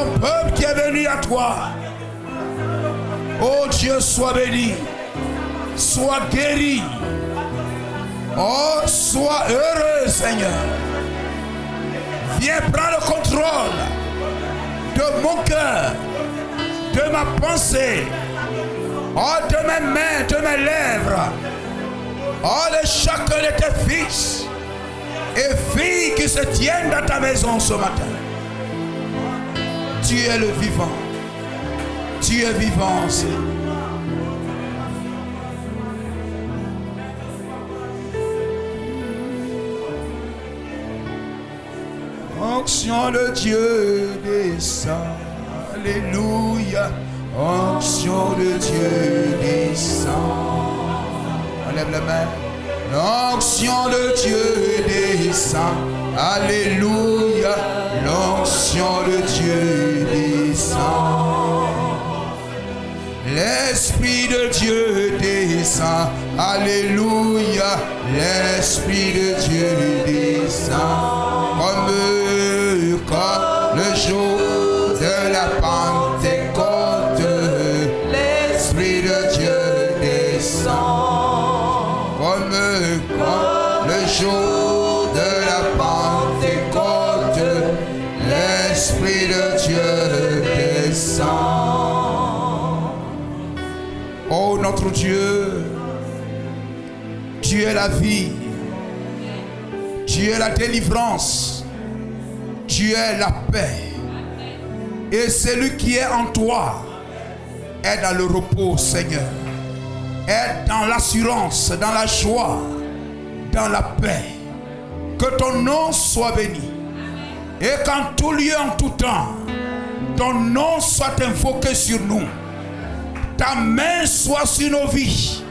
ton peuple qui est venu à toi. Oh Dieu, sois béni, sois guéri. Oh, sois heureux, Seigneur. Viens prendre le contrôle de mon cœur, de ma pensée, oh, de mes mains, de mes lèvres, oh, de chacun de tes fils et filles qui se tiennent dans ta maison ce matin. Tu es le vivant. Tu es vivant, Seigneur. Onction de Dieu descend. Alléluia. Onction de Dieu descend. On lève la main. L'onction de Dieu descend. Alléluia. L'onction de Dieu descend. L'Esprit de Dieu descend. Alléluia. L'Esprit de Dieu descend. Comme le jour de la Pentecôte, l'Esprit de Dieu descend. Comme le jour de la Pentecôte, l'Esprit de Dieu descend. Oh notre Dieu, tu es la vie, tu es la délivrance. Tu es la paix. Et celui qui est en toi est dans le repos, Seigneur. Est dans l'assurance, dans la joie, dans la paix. Que ton nom soit béni. Et qu'en tout lieu, en tout temps, ton nom soit invoqué sur nous. Ta main soit sur nos vies.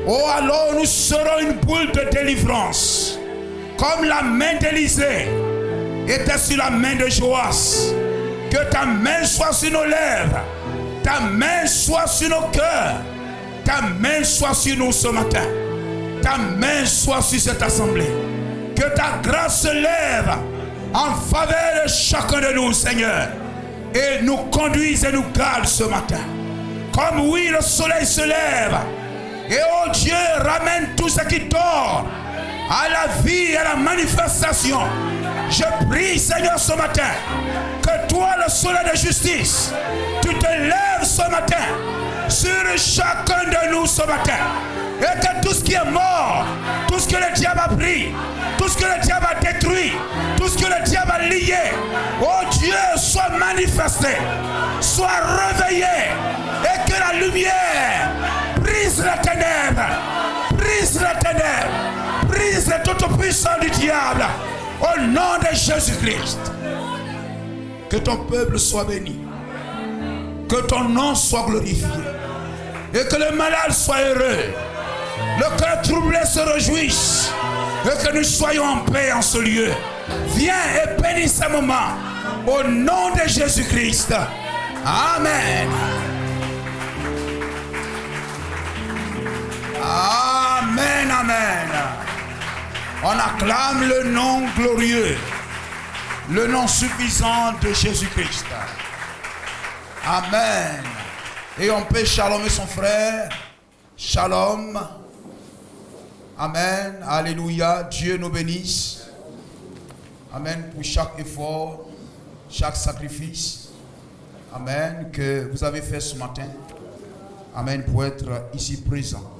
Oh, alors nous serons une boule de délivrance. Comme la main d'Élisée était sur la main de Joas. Que ta main soit sur nos lèvres. Ta main soit sur nos cœurs. Ta main soit sur nous ce matin. Ta main soit sur cette assemblée. Que ta grâce se lève en faveur de chacun de nous, Seigneur. Et nous conduise et nous garde ce matin. Comme oui, le soleil se lève. Et oh Dieu, ramène tout ce qui dort à la vie et à la manifestation. Je prie, Seigneur, ce matin, que toi, le soleil de justice, tu te lèves ce matin sur chacun de nous ce matin. Et que tout ce qui est mort, tout ce que le diable a pris, tout ce que le diable a détruit, tout ce que le diable a lié, oh Dieu, soit manifesté, soit réveillé, et que la lumière brise les ténèbres, brise les ténèbres, brise toute puissance du diable. Au nom de Jésus-Christ, que ton peuple soit béni, que ton nom soit glorifié, et que le malade soit heureux, le cœur troublé se réjouisse, et que nous soyons en paix en ce lieu. Viens et bénis ce moment, au nom de Jésus-Christ. Amen. Amen, amen. On acclame le nom glorieux, le nom suffisant de Jésus-Christ. Amen. Et on peut chalomer son frère. Shalom. Amen. Alléluia. Dieu nous bénisse. Amen. Pour chaque effort, chaque sacrifice. Amen. Que vous avez fait ce matin. Amen. Pour être ici présent.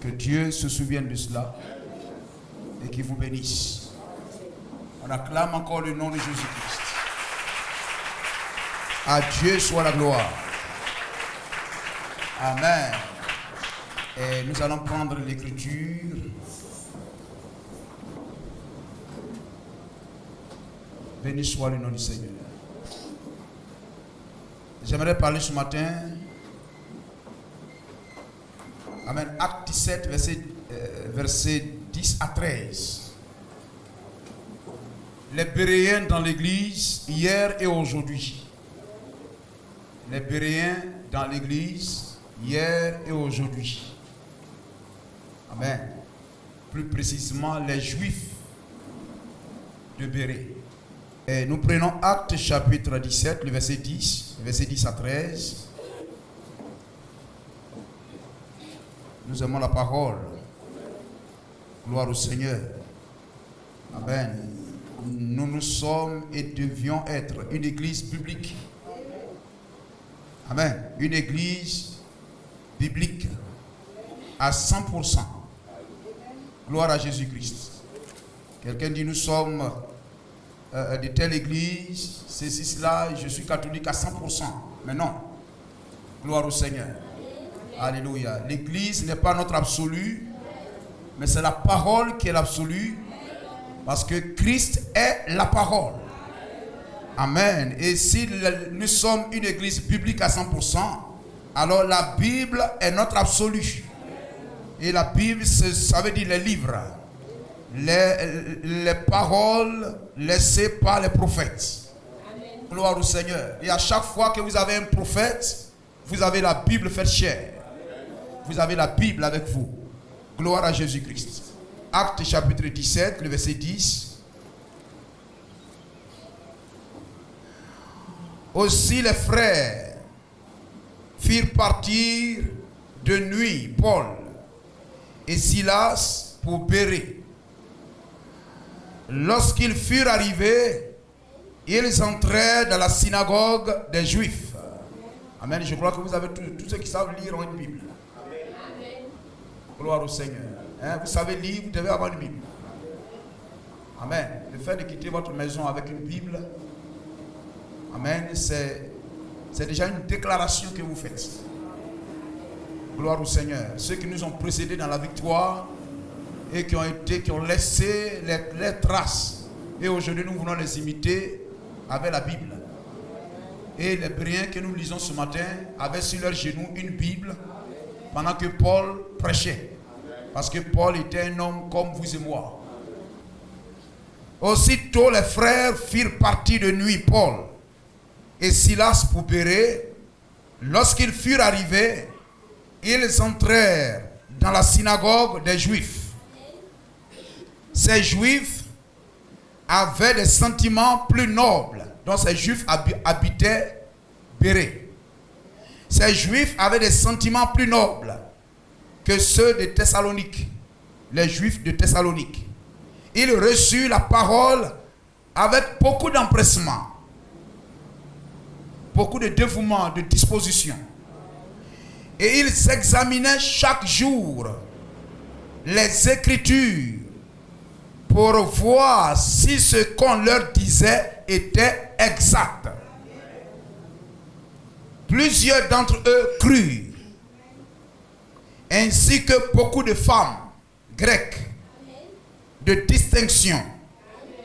Que Dieu se souvienne de cela. Et qu'il vous bénisse. On acclame encore le nom de Jésus-Christ. À Dieu soit la gloire. Amen. Et nous allons prendre l'écriture. Béni soit le nom du Seigneur. J'aimerais parler ce matin. Amen. Acte 17, verset 10 à 13. Les Béréens dans l'église, hier et aujourd'hui. Les Béréens dans l'église, hier et aujourd'hui. Amen. Plus précisément, les Juifs de Bérée. Et nous prenons Actes chapitre 17, le verset 10 à 13. Nous aimons la parole. Gloire au Seigneur. Amen. Nous sommes et devions être une église biblique. Amen. Une église biblique à 100%. Gloire à Jésus-Christ. Quelqu'un dit nous sommes de telle église, ceci, cela, je suis catholique à 100%. Mais non. Gloire au Seigneur. Alléluia. L'église n'est pas notre absolu, mais c'est la parole qui est l'absolu, parce que Christ est la parole. Amen. Et si nous sommes une église biblique à 100%, alors la Bible est notre absolu. Et la Bible, ça veut dire les livres, les paroles laissées par les prophètes. Gloire au Seigneur. Et à chaque fois que vous avez un prophète, vous avez la Bible faite chair. Vous avez la Bible avec vous. Gloire à Jésus-Christ. Actes chapitre 17, le verset 10. Aussi les frères firent partir de nuit Paul et Silas pour Bérée. Lorsqu'ils furent arrivés, ils entrèrent dans la synagogue des Juifs. Amen. Je crois que vous avez tous ceux qui savent lire une Bible. Gloire au Seigneur. Vous savez lire, vous devez avoir une Bible. Amen. Le fait de quitter votre maison avec une Bible, amen, c'est déjà une déclaration que vous faites. Gloire au Seigneur. Ceux qui nous ont précédés dans la victoire et qui ont laissé les traces. Et aujourd'hui, nous voulons les imiter avec la Bible. Et les Béréens que nous lisons ce matin avaient sur leurs genoux une Bible pendant que Paul prêchait. Parce que Paul était un homme comme vous et moi. Aussitôt les frères firent partir de nuit Paul et Silas pour Bérée. Lorsqu'ils furent arrivés, ils entrèrent dans la synagogue des Juifs. Ces Juifs avaient des sentiments plus nobles. Donc ces Juifs habitaient Bérée. Ces Juifs avaient des sentiments plus nobles que ceux de Thessalonique, les Juifs de Thessalonique. Ils reçurent la parole avec beaucoup d'empressement, beaucoup de dévouement, de disposition. Et ils examinaient chaque jour les Écritures pour voir si ce qu'on leur disait était exact. Plusieurs d'entre eux crurent, ainsi que beaucoup de femmes grecques de distinction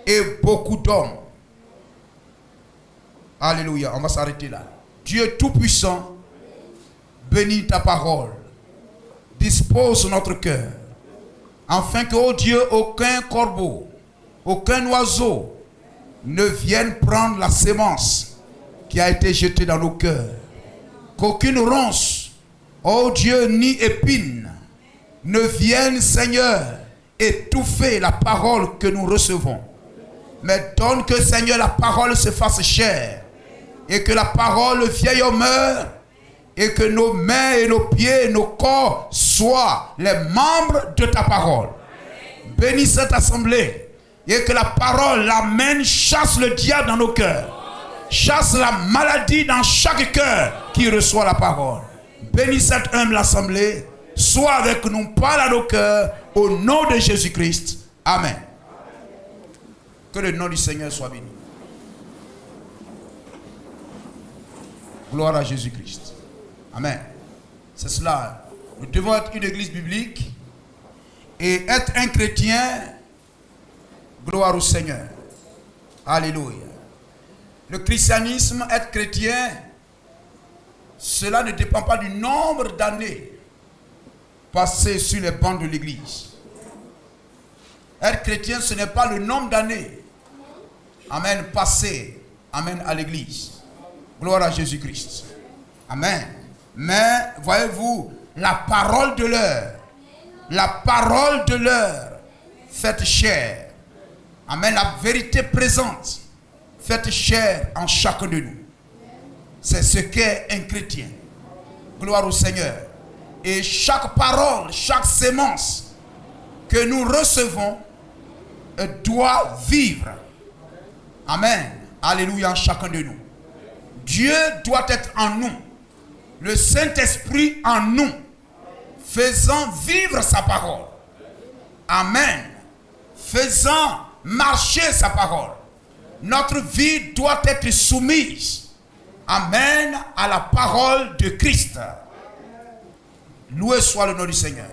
et beaucoup d'hommes. Alléluia, on va s'arrêter là. Dieu Tout-Puissant, bénis ta parole. Dispose notre cœur, afin que, ô Dieu, aucun corbeau, aucun oiseau ne vienne prendre la sémence qui a été jetée dans nos cœurs. Qu'aucune ronce, ô Dieu, ni épine ne vienne, Seigneur, étouffer la parole que nous recevons. Mais donne que, Seigneur, la parole se fasse chair et que la parole vieille meure et que nos mains et nos pieds, nos corps soient les membres de ta parole. Bénis cette assemblée et que la parole l'amène, chasse le diable dans nos cœurs. Chasse la maladie dans chaque cœur qui reçoit la parole. Bénis cette humble assemblée. Sois avec nous, parle à nos cœurs. Au nom de Jésus-Christ. Amen. Que le nom du Seigneur soit béni. Gloire à Jésus-Christ. Amen. C'est cela. Nous devons être une église biblique et être un chrétien. Gloire au Seigneur. Alléluia. Le christianisme, être chrétien, cela ne dépend pas du nombre d'années passées sur les bancs de l'église. Être chrétien, ce n'est pas le nombre d'années, amen, passées, amen, à l'église. Gloire à Jésus-Christ. Amen. Mais, voyez-vous, la parole de l'heure faite chair, amen, la vérité présente, fait chair en chacun de nous. C'est ce qu'est un chrétien. Gloire au Seigneur. Et chaque parole, chaque sémence que nous recevons doit vivre. Amen. Alléluia en chacun de nous. Dieu doit être en nous. Le Saint-Esprit en nous. Faisant vivre sa parole. Amen. Faisant marcher sa parole. Notre vie doit être soumise. Amen. À la parole de Christ. Loué soit le nom du Seigneur.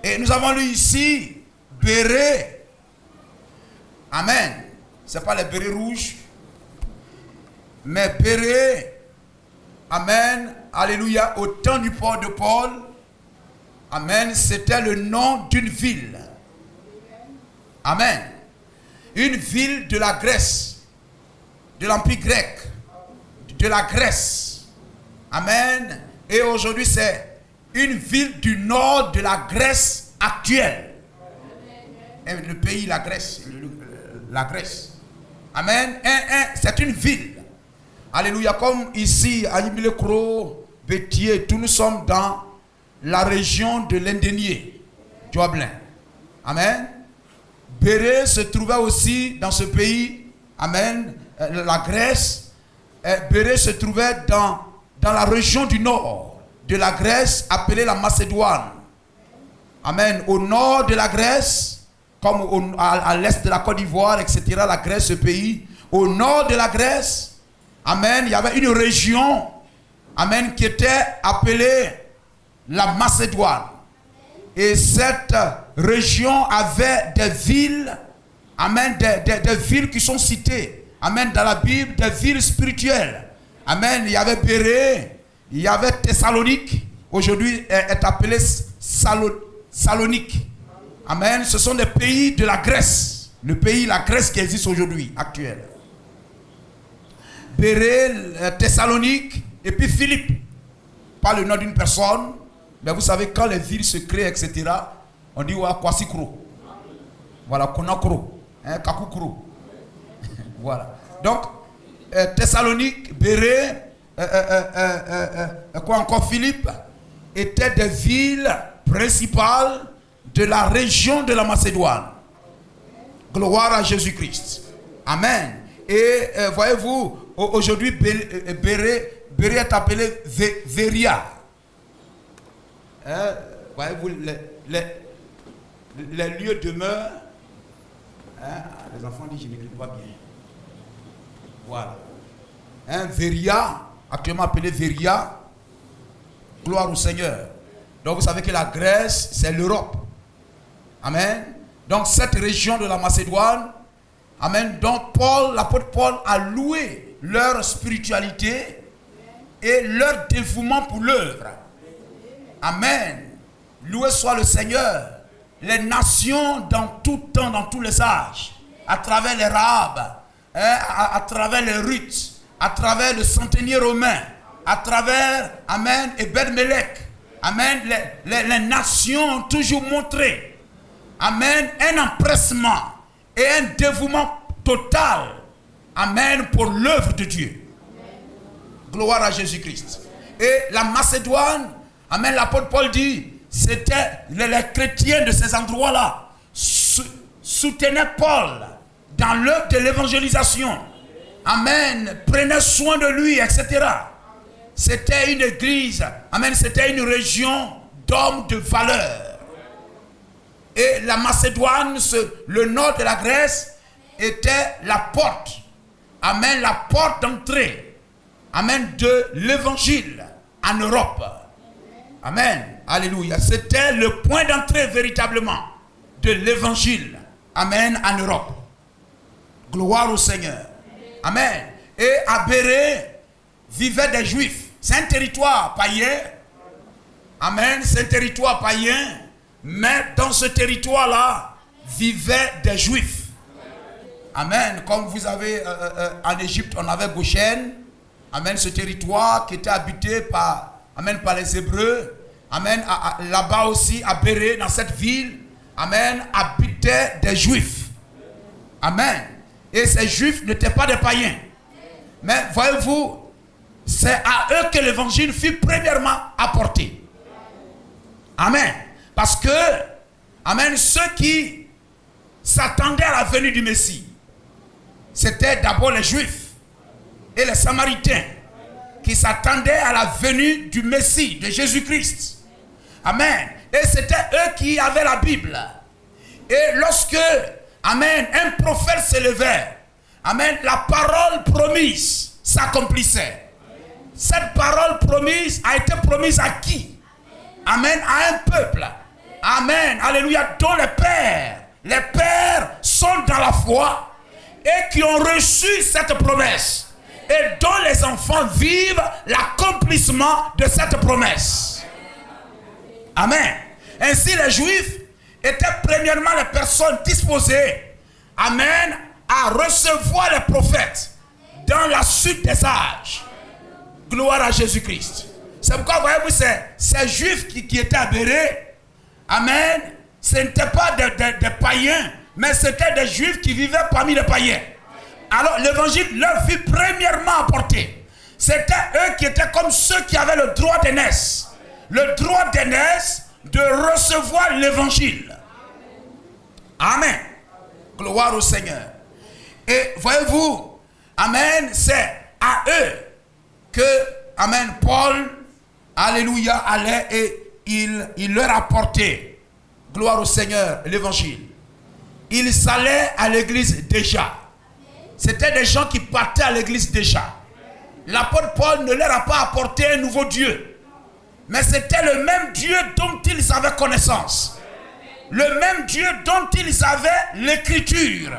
Et nous avons lu ici béret. Amen. Ce n'est pas les bérets rouges. Mais béret. Amen. Alléluia. Au temps du port de Paul. Amen. C'était le nom d'une ville. Amen. Une ville de la Grèce. De l'Empire grec. De la Grèce. Amen. Et aujourd'hui c'est une ville du nord de la Grèce actuelle. Et le pays, la Grèce. La Grèce. Amen. C'est une ville. Alléluia. Comme ici, à Imilekro, Bétier, tous nous sommes dans la région de l'Indénié, Joablin. Amen. Béret se trouvait aussi dans ce pays. Amen. La Grèce. Béret se trouvait dans la région du nord de la Grèce, appelée la Macédoine. Amen. Au nord de la Grèce, comme à l'est de la Côte d'Ivoire, etc., la Grèce, ce pays. Au nord de la Grèce, amen, il y avait une région, amen, qui était appelée la Macédoine. Et cette région avait des villes, amen, des villes qui sont citées, amen, dans la Bible, des villes spirituelles. Amen. Il y avait Béret, il y avait Thessalonique, aujourd'hui est appelée Salonique. Amen. Ce sont des pays de la Grèce. Le pays, la Grèce qui existe aujourd'hui, actuelle. Béret, Thessalonique, et puis Philippe. Pas le nom d'une personne, mais vous savez, quand les villes se créent, etc., on dit Kwasikro. Voilà, Konakro, Kakukro. Voilà. Donc, Thessalonique, Béret, quoi encore, Philippe, étaient des villes principales de la région de la Macédoine. Gloire à Jésus-Christ. Amen. Et voyez-vous, aujourd'hui, Béret est appelé Veria. Voyez-vous, les lieux demeurent. Les enfants disent, je n'écris pas bien. Voilà. Veria, actuellement appelé Veria. Gloire au Seigneur. Donc vous savez que la Grèce, c'est l'Europe. Amen. Donc cette région de la Macédoine, amen, donc l'apôtre Paul a loué leur spiritualité et leur dévouement pour l'œuvre. Amen. Loué soit le Seigneur. Les nations dans tout temps, dans tous les âges, à travers les Rahab, à travers les Ruth, à travers le centenier romain, à travers, amen, et Ben-Melech, amen, les nations ont toujours montré, amen, un empressement et un dévouement total, amen, pour l'œuvre de Dieu. Gloire à Jésus-Christ. Et la Macédoine, amen, l'apôtre Paul dit, c'était les chrétiens de ces endroits-là soutenaient Paul dans l'œuvre de l'évangélisation. Amen. Prenaient soin de lui, etc. C'était une église. Amen. C'était une région d'hommes de valeur. Et la Macédoine, le nord de la Grèce, était la porte. Amen. La porte d'entrée. Amen. De l'évangile en Europe. Amen. Alléluia. C'était le point d'entrée véritablement de l'évangile. Amen. En Europe. Gloire au Seigneur. Amen. Et à Béret vivaient des Juifs. C'est un territoire païen. Amen. C'est un territoire païen. Mais dans ce territoire-là vivaient des Juifs. Amen. Comme vous avez en Égypte, on avait Goshen. Amen. Ce territoire qui était habité par, amen, par les Hébreux. Amen. Là-bas aussi, à Béret, dans cette ville, amen, habitaient des Juifs. Amen. Et ces juifs n'étaient pas des païens. Mais voyez-vous, c'est à eux que l'évangile fut premièrement apporté. Amen. Parce que, amen, ceux qui s'attendaient à la venue du Messie, c'était d'abord les Juifs et les Samaritains qui s'attendaient à la venue du Messie, de Jésus-Christ. Amen. Et c'était eux qui avaient la Bible. Et lorsque, amen, un prophète s'élevait, amen, la parole promise s'accomplissait. Cette parole promise a été promise à qui? Amen, à un peuple. Amen, alléluia, dont les pères sont dans la foi et qui ont reçu cette promesse et dont les enfants vivent l'accomplissement de cette promesse. Amen. Ainsi les Juifs étaient premièrement les personnes disposées, amen, à recevoir les prophètes dans la suite des âges. Gloire à Jésus-Christ. C'est pourquoi, voyez-vous, ces Juifs qui étaient aberrés, amen, ce n'étaient pas des païens, mais c'était des Juifs qui vivaient parmi les païens. Alors l'évangile leur fut premièrement apporté. C'était eux qui étaient comme ceux qui avaient le droit d'aînesse. Le droit d'aînesse de recevoir l'évangile. Amen. Gloire au Seigneur. Et voyez-vous, amen, c'est à eux que, amen, Paul, alléluia, allait et il leur apportait, gloire au Seigneur, l'évangile. Ils allaient à l'église déjà. C'était des gens qui partaient à l'église déjà. L'apôtre Paul ne leur a pas apporté un nouveau Dieu. Mais c'était le même Dieu dont ils avaient connaissance. Le même Dieu dont ils avaient l'écriture.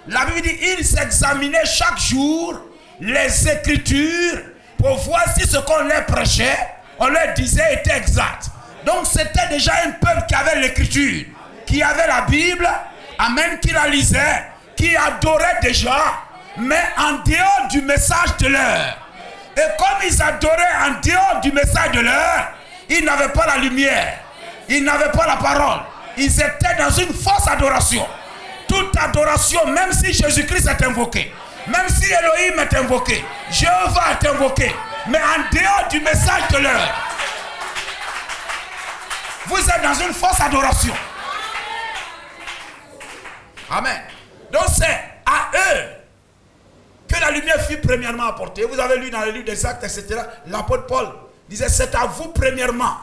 La Bible dit, ils examinaient chaque jour les écritures pour voir si ce qu'on leur prêchait, on leur disait était exact. Donc c'était déjà un peuple qui avait l'écriture, qui avait la Bible, amen, qui la lisait, qui adorait déjà, mais en dehors du message de l'heure. Et comme ils adoraient en dehors du message de l'heure, ils n'avaient pas la lumière, ils n'avaient pas la parole. Ils étaient dans une fausse adoration. Toute adoration, même si Jésus-Christ est invoqué, même si Elohim est invoqué, Jéhovah est invoqué, mais en dehors du message de l'heure, vous êtes dans une fausse adoration. Amen. Donc c'est à eux que la lumière fut premièrement apportée. Vous avez lu dans le livre des Actes, etc. L'apôtre Paul disait, c'est à vous premièrement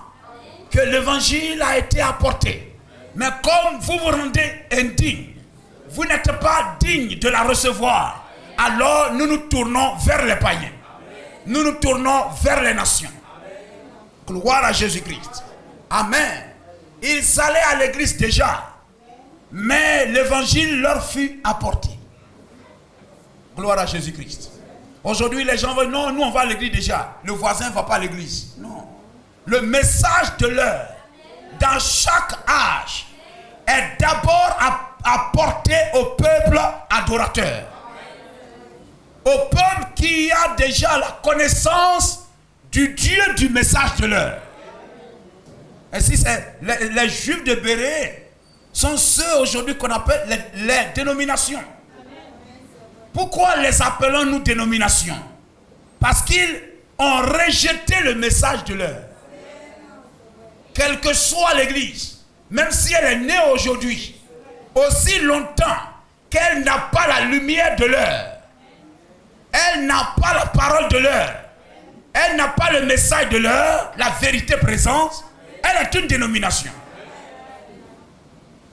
que l'évangile a été apporté. Mais comme vous vous rendez indigne, vous n'êtes pas digne de la recevoir, alors nous nous tournons vers les païens. Nous nous tournons vers les nations. Gloire à Jésus-Christ. Amen. Ils allaient à l'église déjà, mais l'évangile leur fut apporté. Gloire à Jésus-Christ. Aujourd'hui, les gens veulent, non, nous on va à l'église déjà. Le voisin ne va pas à l'église. Non. Le message de l'heure, dans chaque âge, est d'abord apporté au peuple adorateur. Au peuple qui a déjà la connaissance du Dieu du message de l'heure. Ainsi, les Juifs de Béret sont ceux aujourd'hui qu'on appelle les dénominations. Pourquoi les appelons-nous dénominations? Parce qu'ils ont rejeté le message de l'heure. Quelle que soit l'église, même si elle est née aujourd'hui, aussi longtemps qu'elle n'a pas la lumière de l'heure, elle n'a pas la parole de l'heure, elle n'a pas le message de l'heure, la vérité présente, elle est une dénomination.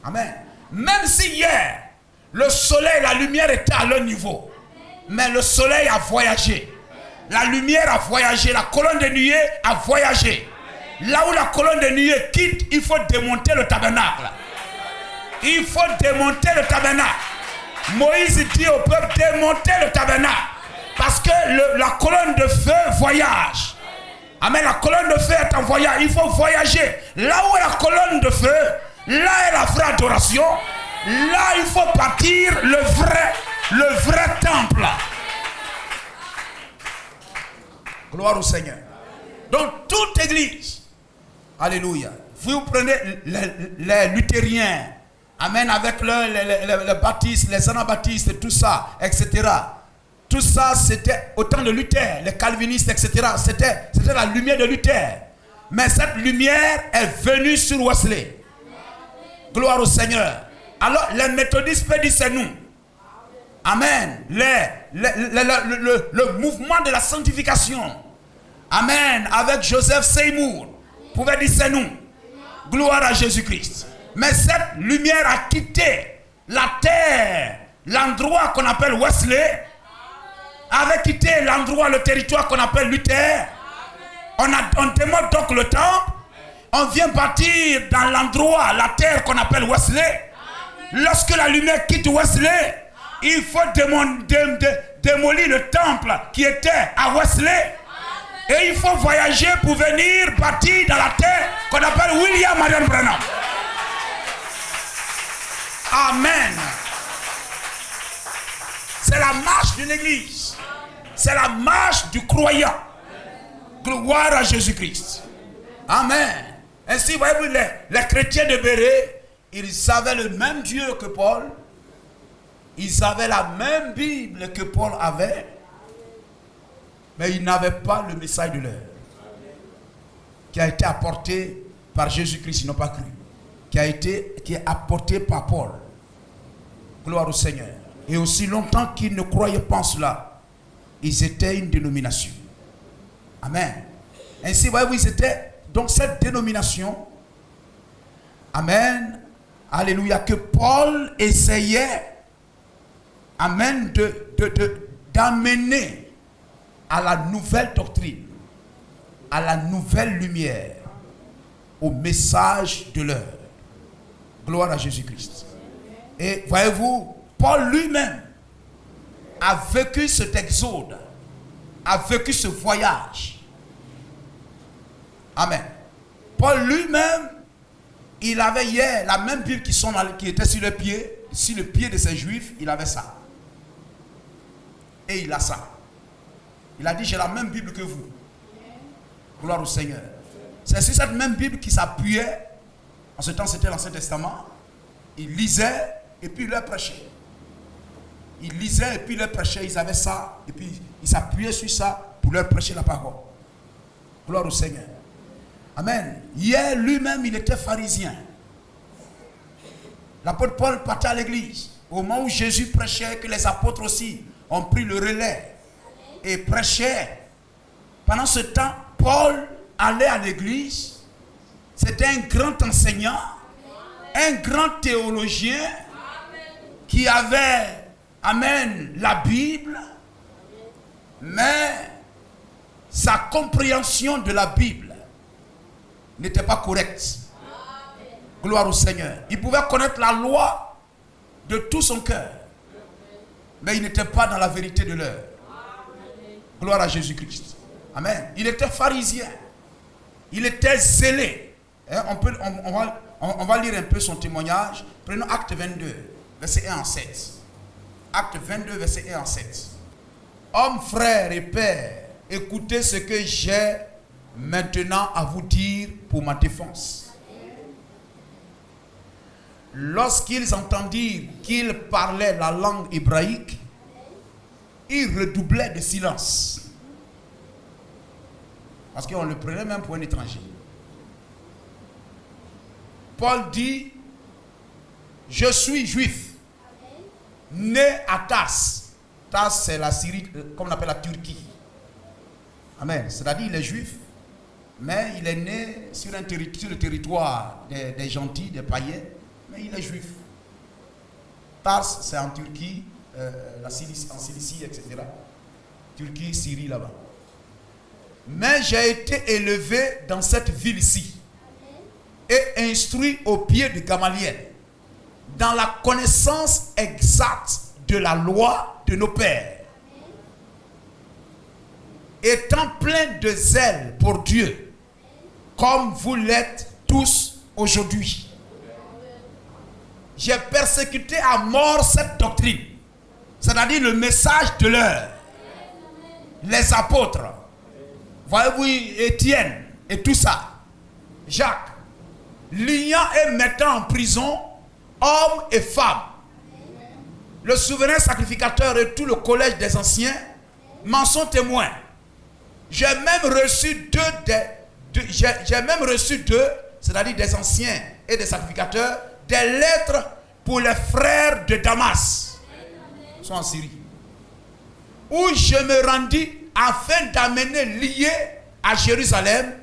Amen. Même si hier, le soleil et la lumière étaient à leur niveau, mais le soleil a voyagé, la lumière a voyagé, la colonne de nuée a voyagé. Là où la colonne de nuée quitte, il faut démonter le tabernacle. Il faut démonter le tabernacle. Moïse dit au peuple, démontez le tabernacle. Parce que la colonne de feu voyage. Amen, la colonne de feu est en voyage. Il faut voyager. Là où est la colonne de feu, là est la vraie adoration. Là, il faut bâtir le vrai temple. Gloire au Seigneur. Donc, toute église, alléluia, vous prenez les luthériens, Amen, avec le baptisme, les anabaptistes, tout ça, etc. Tout ça, c'était au temps de Luther, les calvinistes, etc. C'était la lumière de Luther. Mais cette lumière est venue sur Wesley. Gloire au Seigneur. Alors, les méthodistes peuvent dire c'est nous. Amen. Le mouvement de la sanctification. Amen. Avec Joseph Seymour. Pouvait dire c'est nous. Gloire à Jésus-Christ. Mais cette lumière a quitté la terre, l'endroit qu'on appelle Wesley, avait quitté l'endroit, le territoire qu'on appelle Luther. On démonte donc le temple. On vient bâtir dans l'endroit, la terre qu'on appelle Wesley. Lorsque la lumière quitte Wesley, il faut démolir le temple qui était à Wesley. Et il faut voyager pour venir bâtir dans la terre qu'on appelle William Marion Branham. Amen. C'est la marche de l'église. C'est la marche du croyant. Gloire à Jésus-Christ. Amen. Ainsi, voyez-vous, les chrétiens de Béret, ils avaient le même Dieu que Paul. Ils avaient la même Bible que Paul avait. Mais ils n'avaient pas le message de l'heure. Qui a été apporté par Jésus-Christ, ils n'ont pas cru. Qui est apporté par Paul. Gloire au Seigneur. Et aussi longtemps qu'ils ne croyaient pas en cela, ils étaient une dénomination. Amen. Ainsi, voyez-vous, ils étaient donc cette dénomination. Amen. Alléluia. Que Paul essayait, amen, d'amener à la nouvelle doctrine, à la nouvelle lumière, au message de l'heure. Gloire à Jésus-Christ. Et voyez-vous, Paul lui-même a vécu cet exode, a vécu ce voyage. Amen. Paul lui-même, il avait hier la même Bible qui était sur le pied de ces Juifs, il avait ça. Et il a ça. Il a dit, j'ai la même Bible que vous. Gloire au Seigneur. C'est sur cette même Bible qui s'appuyait. En ce temps, c'était l'Ancien Testament. Il lisait et puis il leur prêchait. Il lisait et puis il leur prêchait. Ils avaient ça. Et puis il s'appuyait sur ça pour leur prêcher la parole. Gloire au Seigneur. Amen. Hier, lui-même, il était pharisien. L'apôtre Paul partait à l'église. Au moment où Jésus prêchait, que les apôtres aussi ont pris le relais et prêchaient. Pendant ce temps, Paul allait à l'église. C'était un grand enseignant, un grand théologien qui avait, amen, la Bible, mais sa compréhension de la Bible n'était pas correcte. Gloire au Seigneur. Il pouvait connaître la loi de tout son cœur, mais il n'était pas dans la vérité de l'heure. Gloire à Jésus-Christ. Amen. Il était pharisien. Il était zélé. On va lire un peu son témoignage. Prenons Acte 22, verset 1 à 7. Acte 22, verset 1 à 7. Hommes, frères et pères, écoutez ce que j'ai maintenant à vous dire pour ma défense. Lorsqu'ils entendirent qu'il parlait la langue hébraïque, ils redoublaient de silence. Parce qu'on le prenait même pour un étranger. Paul dit, je suis juif, né à Tars. Tars, c'est la Syrie, comme on appelle la Turquie. Amen. C'est-à-dire, il est juif, mais il est né sur le territoire des gentils, des païens, mais il est juif. Tars, c'est en Turquie, en Cilicie, etc. Turquie, Syrie, là-bas. Mais j'ai été élevé dans cette ville-ci et instruit au pied de Gamaliel dans la connaissance exacte de la loi de nos pères. Étant plein de zèle pour Dieu, comme vous l'êtes tous aujourd'hui. J'ai persécuté à mort cette doctrine, c'est-à-dire le message de l'heure. Les apôtres, voyez-vous, Étienne et tout ça, Jacques, liant et mettant en prison hommes et femmes. Le souverain sacrificateur et tout le collège des anciens m'en sont témoins. J'ai même reçu deux, c'est-à-dire des anciens et des sacrificateurs, des lettres pour les frères de Damas. Ils sont en Syrie. Où je me rendis afin d'amener liés à Jérusalem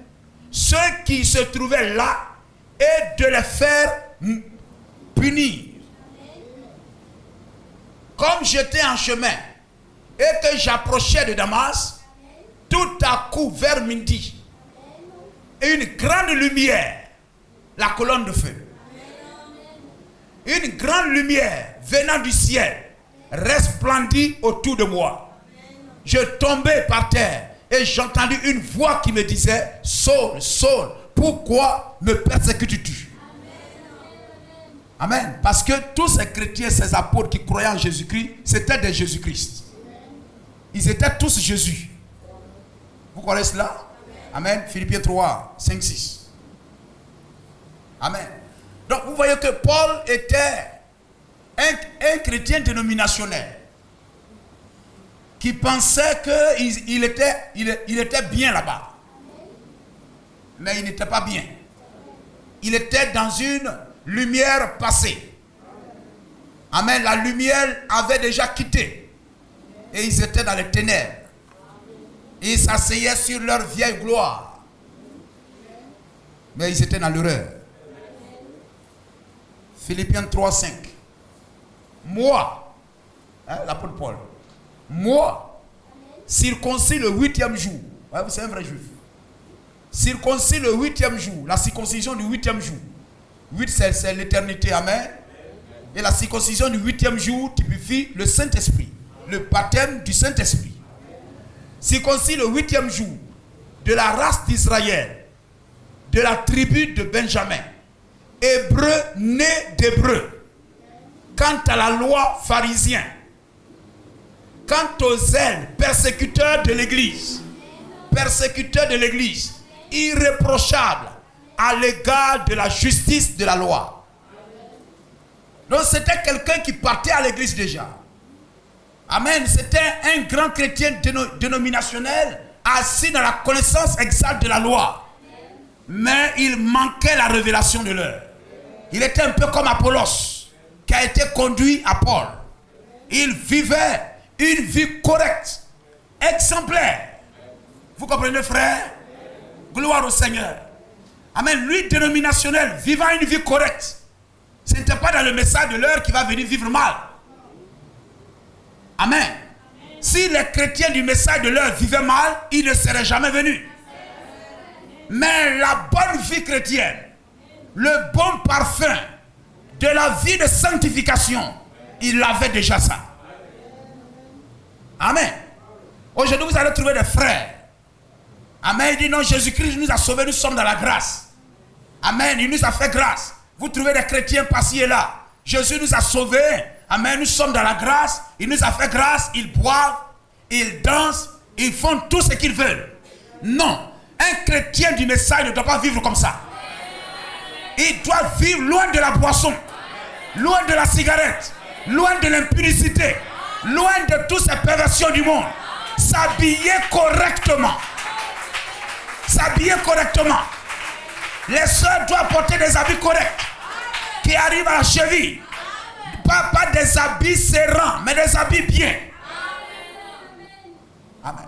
ceux qui se trouvaient là et de les faire punir. Comme j'étais en chemin et que j'approchais de Damas, tout à coup vers midi, une grande lumière, la colonne de feu, une grande lumière venant du ciel resplendit autour de moi. Je tombais par terre et j'entendis une voix qui me disait: Saul, Saul, pourquoi me persécutes-tu? Amen. Parce que tous ces chrétiens, ces apôtres qui croyaient en Jésus-Christ, c'était des Jésus-Christ. Ils étaient tous Jésus. Vous connaissez cela? Amen. Philippiens 3, 5, 6. Amen. Donc vous voyez que Paul était un chrétien dénominationnel qui pensait qu'il était bien là-bas. Mais il n'était pas bien. Il était dans une lumière passée. Amen. La lumière avait déjà quitté. Et ils étaient dans les ténèbres. Ils s'asseyaient sur leur vieille gloire. Mais ils étaient dans l'erreur. Philippiens 3, 5. Moi, l'apôtre Paul, moi, circoncis le 8e jour. Ouais, c'est un vrai juif. Circoncis le 8e jour. La circoncision du 8e jour. 8, c'est l'éternité. Amen. Et la circoncision du 8e jour typifie le Saint-Esprit. Le baptême du Saint-Esprit. Circoncis le 8e jour de la race d'Israël, de la tribu de Benjamin, hébreu né d'hébreu. Quant à la loi pharisien, quant aux zèles persécuteurs de l'Église, irréprochable à l'égard de la justice de la loi. Donc c'était quelqu'un qui partait à l'église déjà. Amen. C'était un grand chrétien dénominationnel assis dans la connaissance exacte de la loi. Mais il manquait la révélation de l'heure. Il était un peu comme Apollos, qui a été conduit à Paul. Il vivait une vie correcte, exemplaire. Vous comprenez, frère? Gloire au Seigneur. Amen. Lui, dénominationnel, vivant une vie correcte. Ce n'était pas dans le message de l'heure qu'il va venir vivre mal. Amen. Si les chrétiens du message de l'heure vivaient mal, ils ne seraient jamais venus. Mais la bonne vie chrétienne, le bon parfum de la vie de sanctification, il avait déjà ça. Amen. Aujourd'hui, vous allez trouver des frères. Amen. Il dit non, Jésus-Christ nous a sauvés, nous sommes dans la grâce. Amen. Il nous a fait grâce. Vous trouvez des chrétiens par-ci et là. Jésus nous a sauvés. Amen. Nous sommes dans la grâce. Il nous a fait grâce. Ils boivent, ils dansent, ils font tout ce qu'ils veulent. Non. Un chrétien du message ne doit pas vivre comme ça. Il doit vivre loin de la boisson, loin de la cigarette, loin de l'impudicité, loin de toutes ces perversions du monde. S'habiller correctement. S'habiller correctement. Les sœurs doivent porter des habits corrects qui arrivent à la cheville. Pas des habits serrants, mais des habits bien. Amen.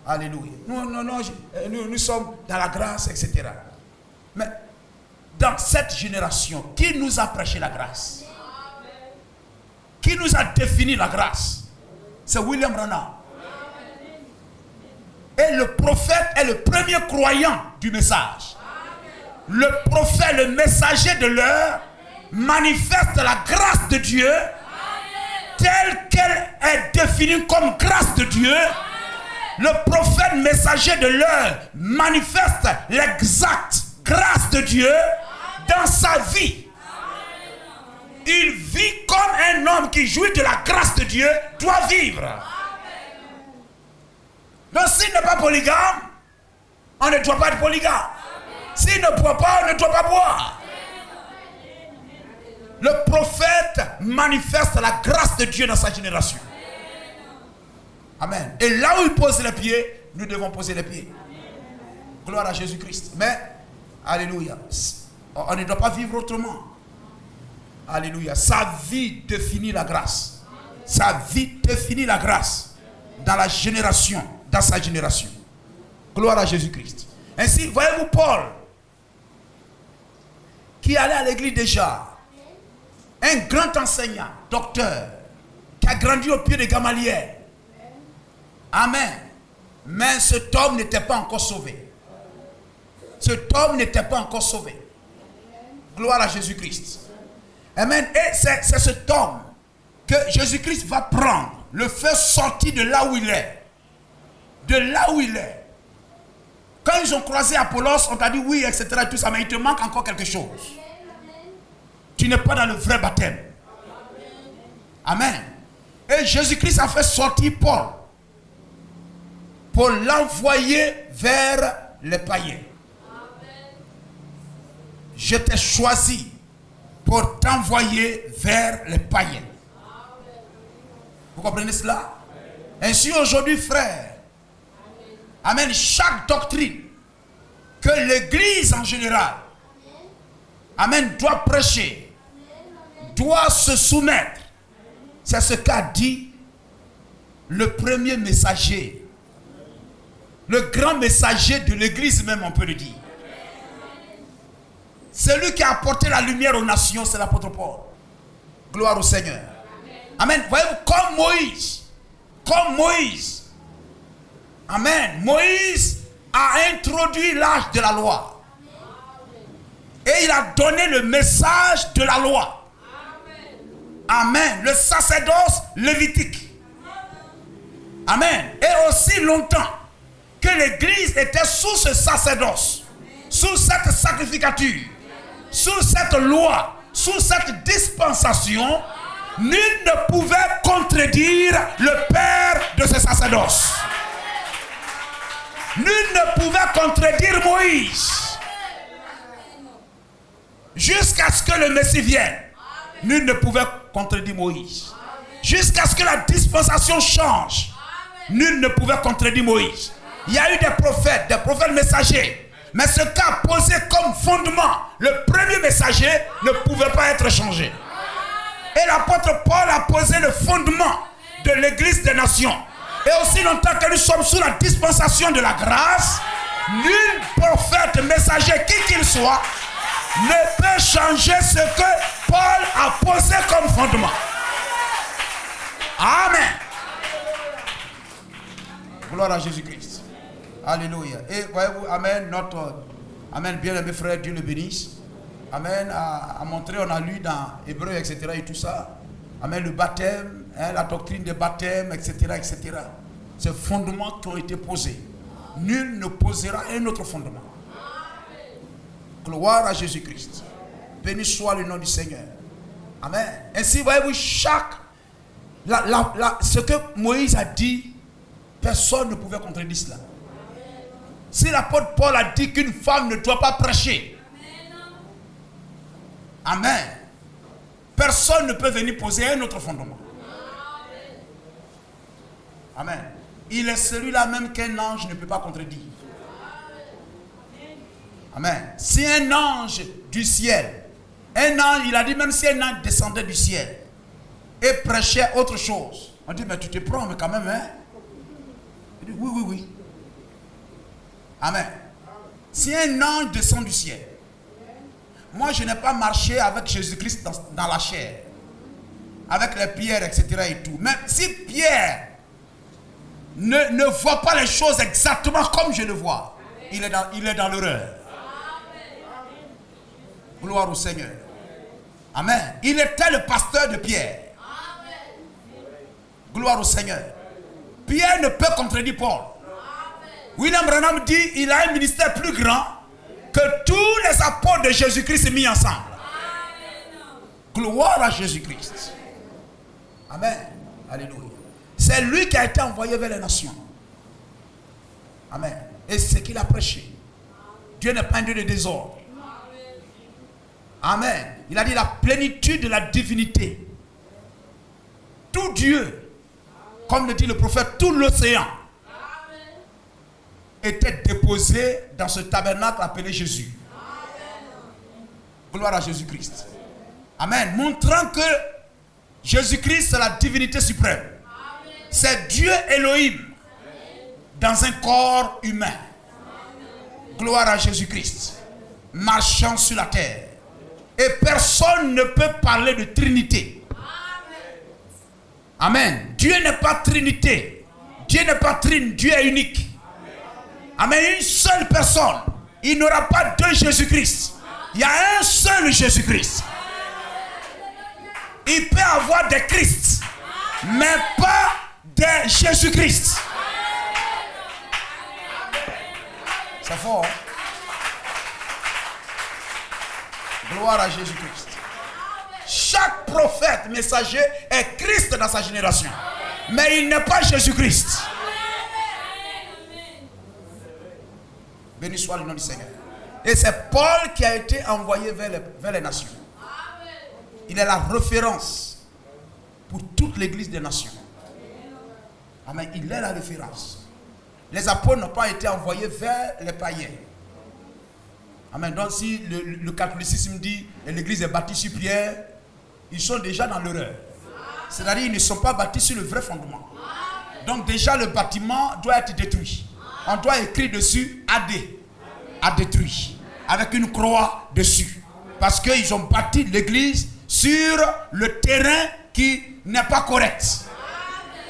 Alléluia. Nous sommes dans la grâce, etc. Mais dans cette génération, qui nous a prêché la grâce? Qui nous a défini la grâce? C'est William Branham. Et le prophète est le premier croyant du message. Le prophète, le messager de l'heure, manifeste la grâce de Dieu telle qu'elle est définie comme grâce de Dieu. Le prophète messager de l'heure manifeste l'exacte grâce de Dieu dans sa vie. Il vit comme un homme qui jouit de la grâce de Dieu doit vivre. Donc s'il n'est pas polygame, on ne doit pas être polygame. S'il ne boit pas, on ne doit pas boire. Le prophète manifeste la grâce de Dieu dans sa génération. Amen. Et là où il pose les pieds, nous devons poser les pieds. Gloire à Jésus-Christ. Mais, alléluia, on ne doit pas vivre autrement. Alléluia. Sa vie définit la grâce. Sa vie définit la grâce dans la génération, dans sa génération. Gloire à Jésus-Christ. Ainsi, voyez-vous Paul, qui allait à l'église déjà, un grand enseignant, docteur, qui a grandi au pied de Gamaliel. Amen. Mais cet homme n'était pas encore sauvé. Cet homme n'était pas encore sauvé. Gloire à Jésus-Christ. Amen. Et c'est cet homme que Jésus-Christ va prendre, le faire sortir de là où il est. De là où il est. Quand ils ont croisé Apollos, on t'a dit oui, etc. Et tout ça, mais il te manque encore quelque chose. Tu n'es pas dans le vrai baptême. Amen. Et Jésus-Christ a fait sortir Paul pour l'envoyer vers les païens. Je t'ai choisi pour t'envoyer vers les païens. Vous comprenez cela? Ainsi aujourd'hui, frère, amen, chaque doctrine que l'Église en général, amen, doit prêcher, doit se soumettre. C'est ce qu'a dit le premier messager, le grand messager de l'Église même, on peut le dire. Celui qui a apporté la lumière aux nations, c'est l'apôtre Paul. Gloire au Seigneur. Amen. Voyez-vous, comme Moïse. Amen. Moïse a introduit l'âge de la loi. Et il a donné le message de la loi. Amen. Le sacerdoce lévitique. Amen. Et aussi longtemps que l'Église était sous ce sacerdoce, sous cette sacrificature, sous cette loi, sous cette dispensation, nul ne pouvait contredire le père de ce sacerdoce. Nul ne pouvait contredire Moïse. Jusqu'à ce que le Messie vienne, nul ne pouvait contredire Moïse. Jusqu'à ce que la dispensation change, nul ne pouvait contredire Moïse. Il y a eu des prophètes messagers. Mais ce qu'a posé comme fondement le premier messager ne pouvait pas être changé. Et l'apôtre Paul a posé le fondement de l'Église des nations. Et aussi longtemps que nous sommes sous la dispensation de la grâce, nul prophète messager, qui qu'il soit, ne peut changer ce que Paul a posé comme fondement. Amen. Gloire à Jésus-Christ. Alléluia. Et voyez-vous, amen, amen, bien-aimé frère, Dieu le bénisse. Amen, a montré, on a lu dans Hébreu, etc. et tout ça. Amen, le baptême, hein, la doctrine des baptêmes, etc., etc. Ces fondements qui ont été posés. Nul ne posera un autre fondement. Gloire à Jésus-Christ. Béni soit le nom du Seigneur. Amen. Ainsi, voyez-vous, ce que Moïse a dit, personne ne pouvait contredire cela. Si l'apôtre Paul a dit qu'une femme ne doit pas prêcher, amen, personne ne peut venir poser un autre fondement. Amen. Il est celui-là même qu'un ange ne peut pas contredire. Amen. Si un ange du ciel, un ange, il a dit même si un ange descendait du ciel et prêchait autre chose, on dit mais tu te prends, mais quand même, hein? Il dit oui. Amen. Si un ange descend du ciel, moi je n'ai pas marché avec Jésus-Christ dans la chair, avec les pierres, etc. et tout. Mais si Pierre ne voit pas les choses exactement comme je le vois, il est dans l'erreur. Gloire au Seigneur. Amen. Il était le pasteur de Pierre. Gloire au Seigneur. Pierre ne peut contredire Paul. William Branham dit il a un ministère plus grand que tous les apôtres de Jésus-Christ mis ensemble. Gloire à Jésus-Christ. Amen. Alléluia. C'est lui qui a été envoyé vers les nations. Amen. Et c'est ce qu'il a prêché. Dieu n'est pas un Dieu de désordre. Amen. Il a dit la plénitude de la divinité. Tout Dieu, comme le dit le prophète, tout l'océan était déposé dans ce tabernacle appelé Jésus. Gloire à Jésus-Christ. Amen. Montrant que Jésus-Christ est la divinité suprême. C'est Dieu Elohim dans un corps humain. Gloire à Jésus-Christ. Marchant sur la terre. Et personne ne peut parler de Trinité. Amen. Dieu n'est pas Trinité. Dieu n'est pas trine. Dieu est unique. Amen. Une seule personne. Il n'y aura pas deux Jésus-Christ. Il y a un seul Jésus-Christ. Il peut avoir des Christ, mais pas des Jésus-Christ. C'est fort, hein? Gloire à Jésus-Christ. Chaque prophète, messager est Christ dans sa génération. Mais il n'est pas Jésus-Christ. Béni soit le nom du Seigneur. Et c'est Paul qui a été envoyé vers les nations. Il est la référence pour toute l'église des nations. Amen. Il est la référence. Les apôtres n'ont pas été envoyés vers les païens. Amen. Donc si le catholicisme dit que l'église est bâtie sur Pierre, ils sont déjà dans l'erreur. C'est-à-dire qu'ils ne sont pas bâtis sur le vrai fondement. Donc déjà le bâtiment doit être détruit. On doit écrire dessus AD, à détruit, avec une croix dessus. Parce qu'ils ont bâti l'église sur le terrain qui n'est pas correct.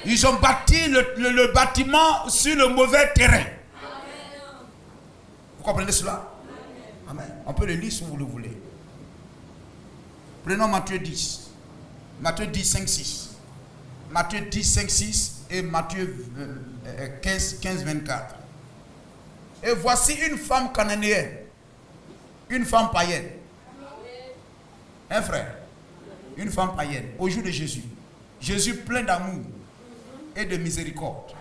Ils ont bâti le bâtiment sur le mauvais terrain. Vous comprenez cela? Amen. On peut le lire si vous le voulez. Prenons Matthieu 10. Matthieu 10, 5, 6. Matthieu 10, 5, 6 et Matthieu 15, 24. Et voici une femme cananéenne, une femme païenne. Un frère, une femme païenne, au jour de Jésus. Jésus plein d'amour et de miséricorde.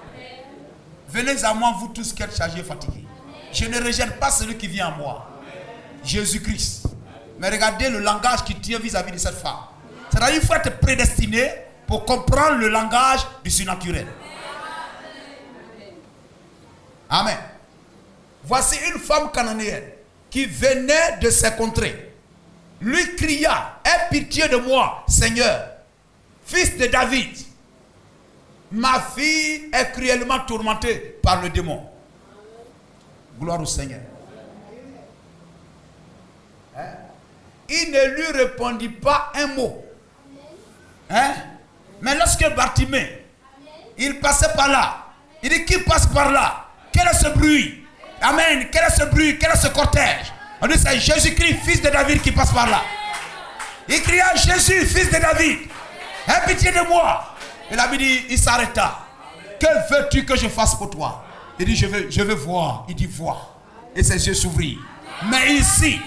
Venez à moi, vous tous qui êtes chargés et fatigués. Je ne rejette pas celui qui vient à moi. Jésus-Christ. Mais regardez le langage qui tient vis-à-vis de cette femme. C'est-à-dire qu'il faut être prédestiné pour comprendre le langage du surnaturel. Amen. Voici une femme cananéenne qui venait de ses contrées. Lui cria, aie pitié de moi, Seigneur, fils de David. Ma fille est cruellement tourmentée par le démon. Gloire au Seigneur. Hein? Il ne lui répondit pas un mot. Hein? Mais lorsque Bartimée, il passait par là, il dit, qui passe par là? Quel est ce bruit? Amen. Quel est ce bruit? Quel est ce cortège? On dit, c'est Jésus-Christ, fils de David, qui passe par là. Il cria, Jésus, fils de David, aie pitié de moi. Et l'ami dit, il s'arrêta. Que veux-tu que je fasse pour toi? Il dit, je veux voir. Il dit, vois. Et ses yeux s'ouvrirent. Mais ici,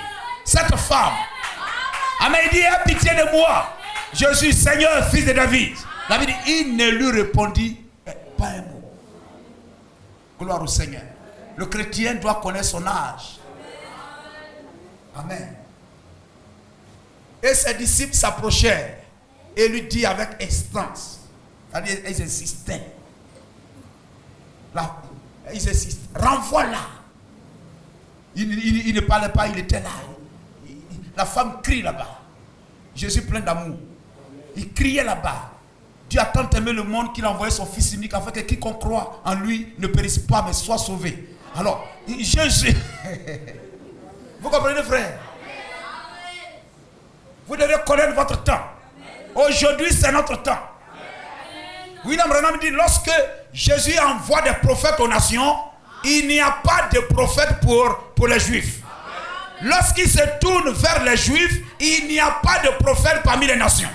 cette femme, amen, il dit, aie pitié de moi. Jésus, Seigneur, fils de David. L'ami dit, il ne lui répondit pas un mot. Gloire au Seigneur. Le chrétien doit connaître son âge. Amen. Et ses disciples s'approchèrent et lui dit avec instance, c'est-à-dire ils insistaient. Là, ils insistent. Renvoie-la. Il ne parlait pas, il était là. La femme crie là-bas. Jésus plein d'amour. Il criait là-bas. Dieu a tant aimé le monde qu'il a envoyé son Fils unique afin que quiconque croit en lui ne périsse pas mais soit sauvé. Alors, Jésus, vous comprenez, frère? Vous devez connaître votre temps. Aujourd'hui, c'est notre temps. William Branham dit, lorsque Jésus envoie des prophètes aux nations, il n'y a pas de prophète pour les Juifs. Lorsqu'il se tourne vers les Juifs, il n'y a pas de prophète parmi les nations.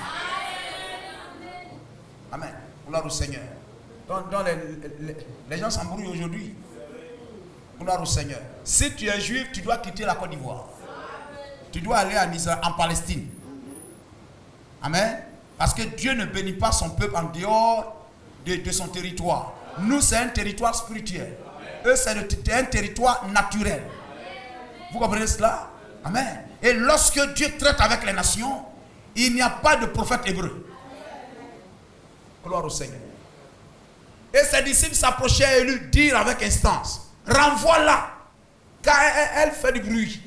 Amen. Gloire au Seigneur. Donc les gens s'embrouillent aujourd'hui. Gloire au Seigneur. Si tu es juif, tu dois quitter la Côte d'Ivoire. Tu dois aller en Israël, en Palestine. Amen. Parce que Dieu ne bénit pas son peuple en dehors de son territoire. Nous, c'est un territoire spirituel. Eux, c'est un territoire naturel. Vous comprenez cela? Amen. Et lorsque Dieu traite avec les nations, il n'y a pas de prophète hébreu. Gloire au Seigneur. Et ses disciples s'approchaient et lui dirent avec instance, renvoie-la, car elle fait du bruit,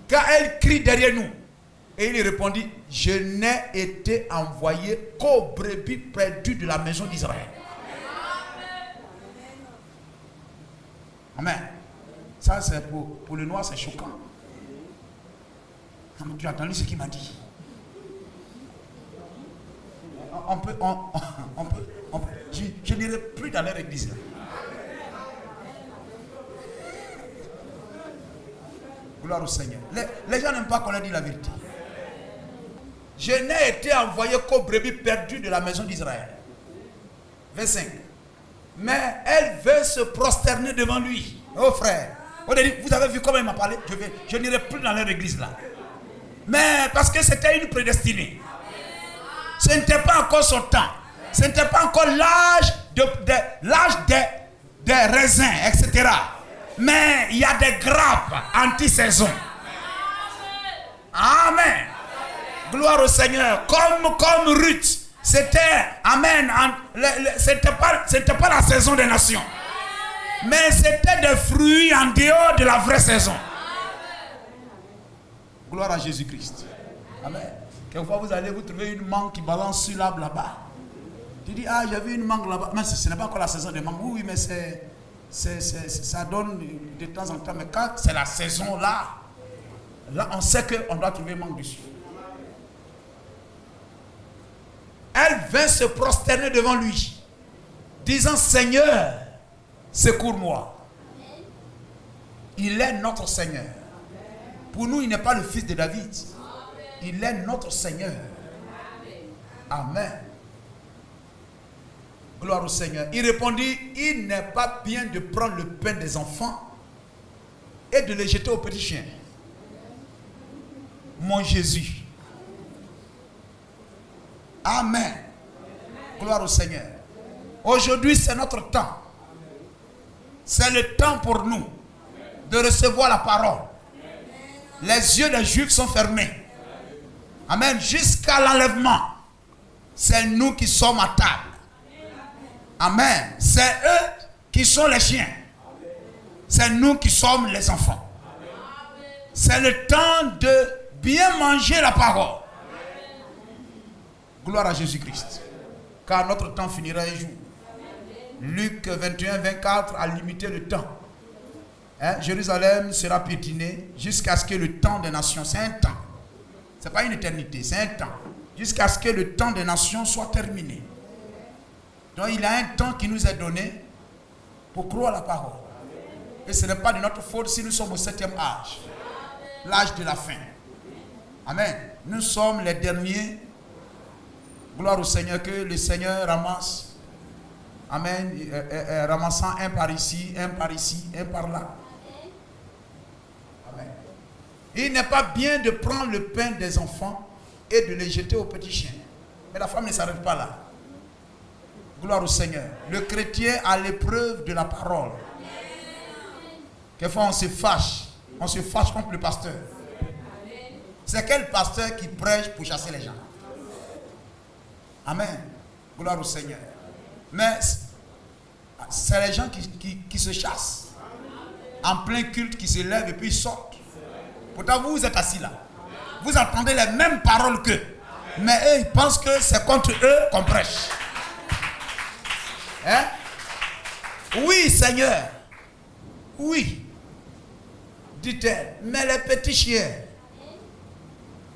car elle crie derrière nous. Et il répondit, je n'ai été envoyé qu'aux brebis perdues de la maison d'Israël. Amen. Ça c'est pour le noir, c'est choquant. Tu as entendu ce qu'il m'a dit? On peut, je n'irai plus dans leur église. Gloire au Seigneur. Les gens n'aiment pas qu'on leur dise la vérité. Je n'ai été envoyé qu'aux brebis perdues de la maison d'Israël. Verset 5. Mais elle veut se prosterner devant lui. Oh frère, vous avez vu comment il m'a parlé? Je n'irai plus dans leur église là. Mais parce que c'était une prédestinée. Ce n'était pas encore son temps. Ce n'était pas encore l'âge des raisins, etc. Mais il y a des grappes anti-saison. Amen. Gloire au Seigneur. Comme Ruth. C'était, amen, c'était pas la saison des nations. Mais c'était des fruits en dehors de la vraie saison. Gloire à Jésus-Christ. Amen. Quelquefois vous allez vous trouver une mangue qui balance sur l'arbre là-bas. Tu dis, ah j'ai vu une mangue là-bas. Mais ce n'est pas encore la saison des mangues. Oui, mais ça donne de temps en temps. Mais quand c'est la saison là on sait qu'on doit trouver une mangue dessus. Elle vint se prosterner devant lui, disant, Seigneur, secours-moi. Il est notre Seigneur. Pour nous, il n'est pas le fils de David. Il est notre Seigneur. Amen. Gloire au Seigneur. Il répondit, il n'est pas bien de prendre le pain des enfants et de le jeter aux petits chiens. Mon Jésus. Amen. Gloire au Seigneur. Aujourd'hui, c'est notre temps. C'est le temps pour nous de recevoir la parole. Les yeux des Juifs sont fermés. Amen. Jusqu'à l'enlèvement, c'est nous qui sommes à table. Amen. C'est eux qui sont les chiens. C'est nous qui sommes les enfants. C'est le temps de bien manger la parole. Gloire à Jésus-Christ. Car notre temps finira un jour. Luc 21, 24 a limité le temps. Jérusalem sera piétinée jusqu'à ce que le temps des nations, c'est un temps. Ce n'est pas une éternité, c'est un temps. Jusqu'à ce que le temps des nations soit terminé. Donc il y a un temps qui nous est donné pour croire la parole. Et ce n'est pas de notre faute si nous sommes au 7e âge. L'âge de la fin. Amen. Nous sommes les derniers. Gloire au Seigneur, que le Seigneur ramasse. Amen. Ramassant un par ici, un par là. Amen. Il n'est pas bien de prendre le pain des enfants et de les jeter aux petits chiens. Mais la femme ne s'arrête pas là. Gloire au Seigneur. Le chrétien a l'épreuve de la parole. Quelquefois on se fâche. On se fâche contre le pasteur. C'est quel pasteur qui prêche pour chasser les gens? Amen. Gloire au Seigneur. Mais c'est les gens qui se chassent. En plein culte, qui se lèvent et puis ils sortent. Pourtant, vous êtes assis là. Vous entendez les mêmes paroles qu'eux. Mais eux, ils pensent que c'est contre eux qu'on prêche. Hein? Oui, Seigneur. Oui. Dit-elle. Mais les petits chiens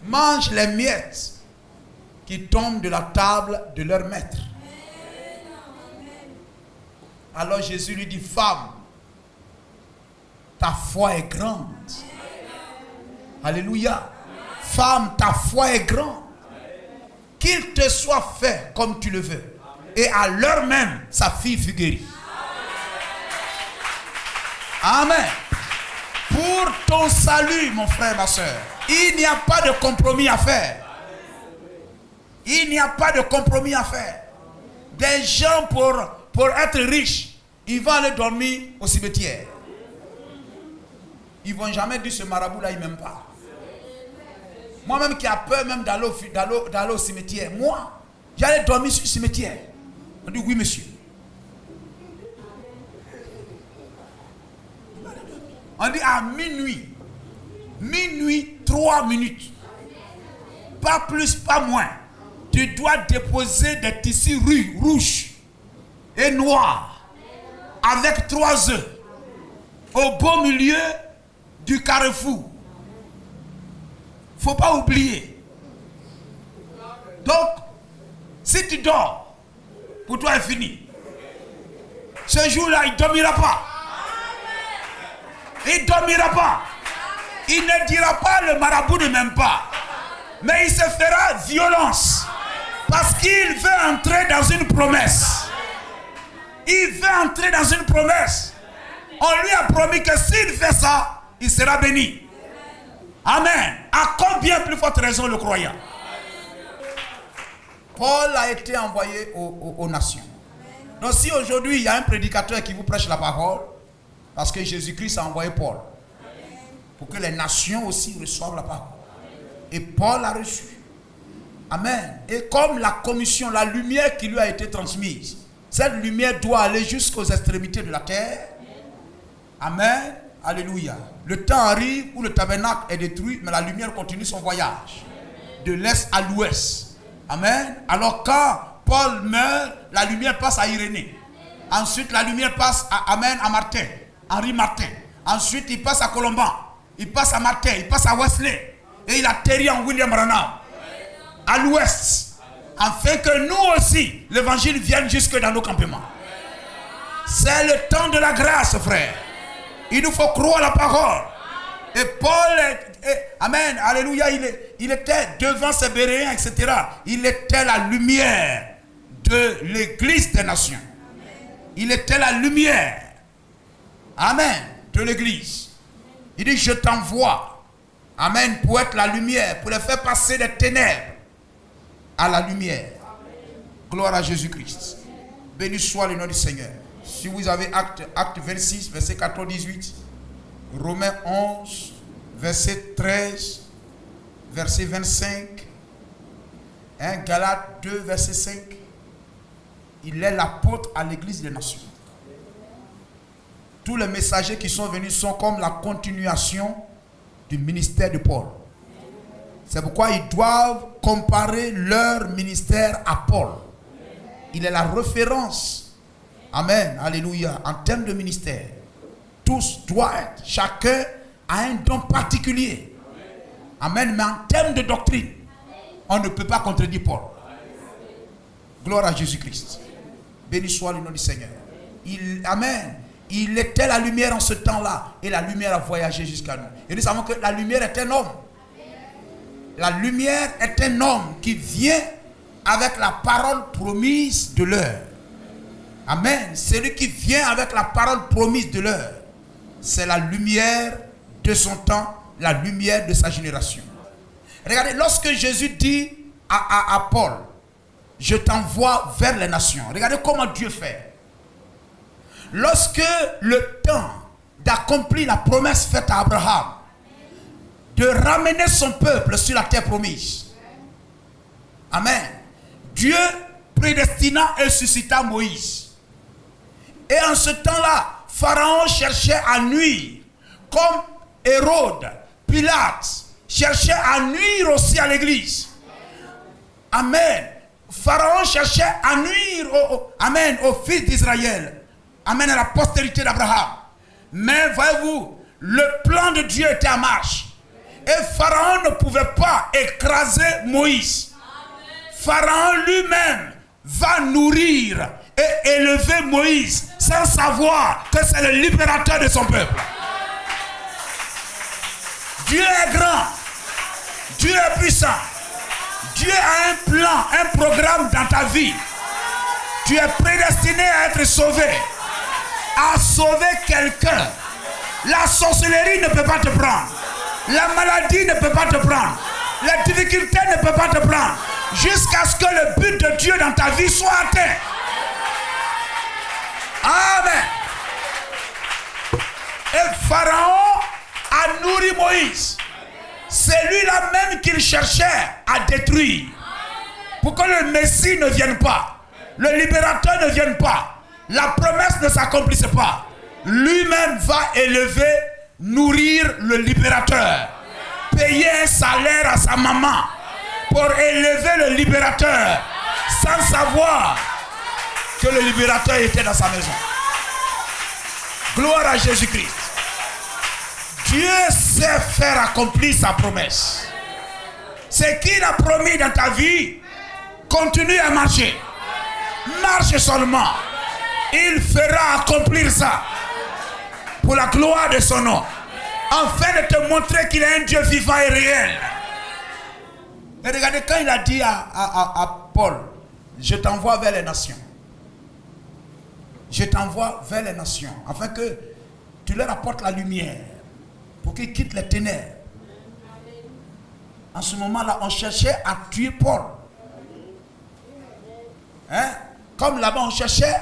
mangent les miettes qui tombent de la table de leur maître. Alors Jésus lui dit, femme, ta foi est grande. Alléluia. Femme, ta foi est grande. Qu'il te soit fait comme tu le veux. Et à l'heure même, sa fille fut guérie. Amen. Pour ton salut, mon frère, ma soeur, il n'y a pas de compromis à faire. Il n'y a pas de compromis à faire. Des gens pour être riches, ils vont aller dormir au cimetière. Ils ne vont jamais dire ce marabout là, il ne m'aime pas. Moi-même qui a peur même d'aller au cimetière. Moi, j'allais dormir sur le cimetière. On dit oui, monsieur. On dit à minuit. Minuit, 3 minutes. Pas plus, pas moins. Tu dois déposer des tissus rouges et noirs avec 3 œufs au beau milieu du carrefour. Faut pas oublier. Donc, si tu dors, pour toi est fini. Ce jour-là, il ne dormira pas. Il ne dormira pas. Il ne dira pas le marabout ne m'aime pas. Mais il se fera violence. Parce qu'il veut entrer dans une promesse. Il veut entrer dans une promesse. On lui a promis que s'il fait ça, il sera béni. Amen. À combien plus forte raison le croyant? Paul a été envoyé aux nations. Donc si aujourd'hui il y a un prédicateur qui vous prêche la parole, parce que Jésus-Christ a envoyé Paul, pour que les nations aussi reçoivent la parole. Et Paul a reçu. Amen. Et comme la commission, la lumière qui lui a été transmise, cette lumière doit aller jusqu'aux extrémités de la terre. Amen. Alléluia. Le temps arrive où le tabernacle est détruit, mais la lumière continue son voyage. De l'est à l'ouest. Amen. Alors quand Paul meurt, la lumière passe à Irénée. Ensuite, la lumière passe à Martin, Henri Martin. Ensuite, il passe à Colomban. Il passe à Martin, il passe à Wesley. Et il atterrit en William Branham. À l'ouest. Afin que nous aussi, l'évangile vienne jusque dans nos campements. C'est le temps de la grâce, frère. Il nous faut croire la parole. Et Paul, amen, alléluia, il était devant ses Béréens, etc. Il était la lumière de l'église des nations. Il était la lumière, amen, de l'église. Il dit, je t'envoie, amen, pour être la lumière, pour les faire passer des ténèbres à la lumière. Gloire à Jésus-Christ. Béni soit le nom du Seigneur. Si vous avez acte 26, verset 14-18, Romains 11, verset 13, verset 25, Galates 2, verset 5, il est l'apôtre à l'église des nations. Tous les messagers qui sont venus sont comme la continuation du ministère de Paul. C'est pourquoi ils doivent comparer leur ministère à Paul. Il est la référence. Amen, alléluia, en termes de ministère. Tous doivent être, chacun a un don particulier. Amen, mais en termes de doctrine, on ne peut pas contredire Paul. Gloire à Jésus-Christ. Béni soit le nom du Seigneur. Amen. Il était la lumière en ce temps-là et la lumière a voyagé jusqu'à nous. Et nous savons que la lumière est un homme. La lumière est un homme qui vient avec la parole promise de l'heure. Amen. Celui qui vient avec la parole promise de l'heure, c'est la lumière de son temps, la lumière de sa génération. Regardez, lorsque Jésus dit à Paul, je t'envoie vers les nations. Regardez comment Dieu fait. Lorsque le temps d'accomplir la promesse faite à Abraham, de ramener son peuple sur la terre promise. Amen. Dieu prédestina et suscita Moïse. Et en ce temps-là, Pharaon cherchait à nuire, comme Hérode, Pilate, cherchait à nuire aussi à l'église. Amen. Pharaon cherchait à nuire aux fils d'Israël. Amen, à la postérité d'Abraham. Mais voyez-vous, le plan de Dieu était en marche. Et Pharaon ne pouvait pas écraser Moïse. Pharaon lui-même va nourrir et élever Moïse sans savoir que c'est le libérateur de son peuple. Dieu est grand. Dieu est puissant. Dieu a un plan, un programme dans ta vie. Tu es prédestiné à être sauvé. À sauver quelqu'un. La sorcellerie ne peut pas te prendre. La maladie ne peut pas te prendre. Les difficultés ne peuvent pas te prendre. Jusqu'à ce que le but de Dieu dans ta vie soit atteint. Amen. Et Pharaon a nourri Moïse C'est lui-là même qu'il cherchait à détruire. Pour que le Messie ne vienne pas. Le libérateur ne vienne pas. La promesse ne s'accomplisse pas. Lui-même va élever, nourrir le libérateur. Payer un salaire à sa maman pour élever le libérateur sans savoir que le libérateur était dans sa maison. Gloire à Jésus-Christ. Dieu sait faire accomplir sa promesse. Ce qu'il a promis dans ta vie, continue à marcher. Marche seulement. Il fera accomplir ça pour la gloire de son nom, afin de te montrer qu'il est un Dieu vivant et réel. Et regardez, quand il a dit à Paul, je t'envoie vers les nations. Je t'envoie vers les nations, afin que tu leur apportes la lumière, pour qu'ils quittent les ténèbres. En ce moment-là, on cherchait à tuer Paul. Hein? Comme là-bas, on cherchait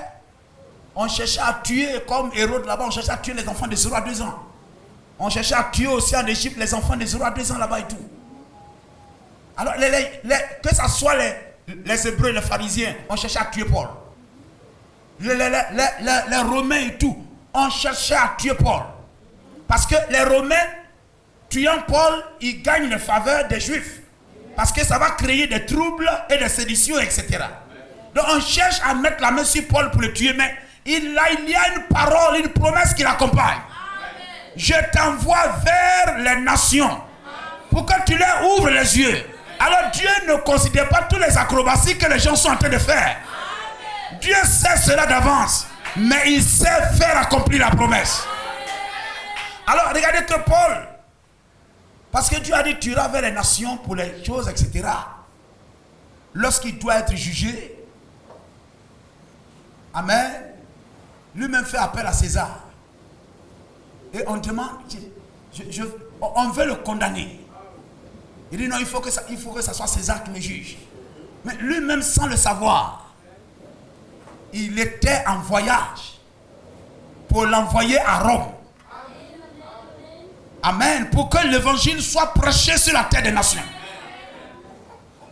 à tuer, comme Hérode là-bas, on cherchait à tuer les enfants de 0 à 2 ans. On cherchait à tuer aussi en Égypte les enfants de 0 à 2 ans là-bas et tout. Alors, que ce soit les Hébreux, les pharisiens, on cherchait à tuer Paul. Les Romains et tout, on cherchait à tuer Paul. Parce que les Romains, tuant Paul, ils gagnent la faveur des Juifs. Parce que ça va créer des troubles et des séditions, etc. Donc on cherche à mettre la main sur Paul pour le tuer, mais il y a une parole, une promesse qui l'accompagne. Je t'envoie vers les nations pour que tu leur ouvres les yeux. Alors Dieu ne considère pas tous les acrobaties que les gens sont en train de faire. Dieu sait cela d'avance, mais il sait faire accomplir la promesse. Alors regardez que Paul, parce que Dieu a dit tu iras vers les nations pour les choses, etc. Lorsqu'il doit être jugé, amen, lui-même fait appel à César. Et on demande, on veut le condamner. Il dit non, il faut que ça soit César qui me juge. Mais lui-même, sans le savoir, il était en voyage pour l'envoyer à Rome. Amen. Pour que l'évangile soit prêché sur la terre des nations.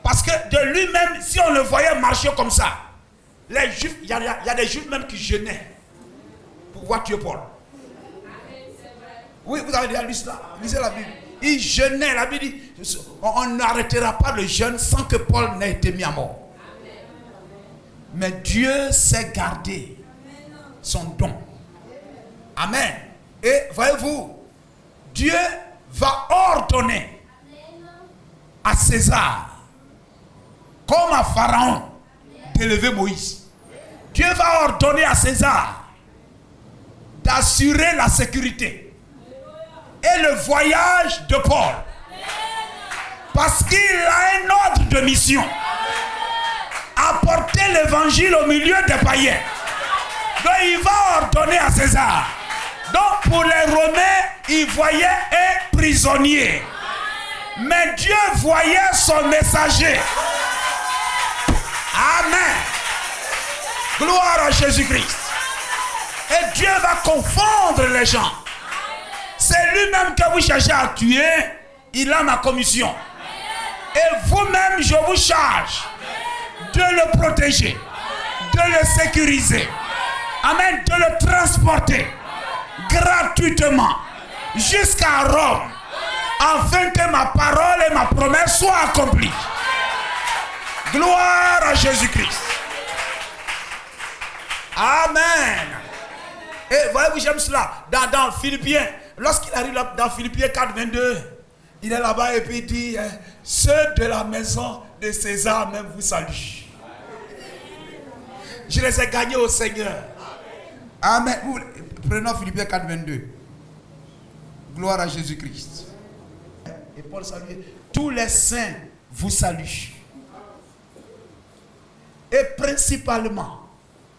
Parce que de lui-même, si on le voyait marcher comme ça, les Juifs, il y a des Juifs même qui jeûnaient pour voir tuer Paul. Oui, vous avez déjà lu cela. Lisez la Bible. Ils jeûnaient. La Bible dit, on n'arrêtera pas le jeûne sans que Paul n'ait été mis à mort. Mais Dieu sait garder son don. Amen. Et voyez-vous, Dieu va ordonner à César, comme à Pharaon, d'élever Moïse. Dieu va ordonner à César d'assurer la sécurité et le voyage de Paul. Parce qu'il a un ordre de mission. Apporter l'évangile au milieu des païens. Donc il va ordonner à César. Donc pour les Romains, ils voyaient un prisonnier. Mais Dieu voyait son messager. Amen. Gloire à Jésus-Christ. Et Dieu va confondre les gens. C'est lui-même que vous cherchez à tuer. Il a ma commission. Et vous-même, je vous charge de le protéger, de le sécuriser. Amen. De le transporter gratuitement jusqu'à Rome, afin que ma parole et ma promesse soient accomplies. Gloire à Jésus-Christ. Amen. Et voyez-vous, j'aime cela. Dans Philippiens, lorsqu'il arrive là, dans Philippiens 4, 22, il est là-bas et puis il dit, ceux de la maison de César même vous saluent. Je les ai gagnés au Seigneur. Amen. Prenons Philippiens 4, 22. Gloire à Jésus-Christ. Et Paul salue. Tous les saints vous saluent. Et principalement,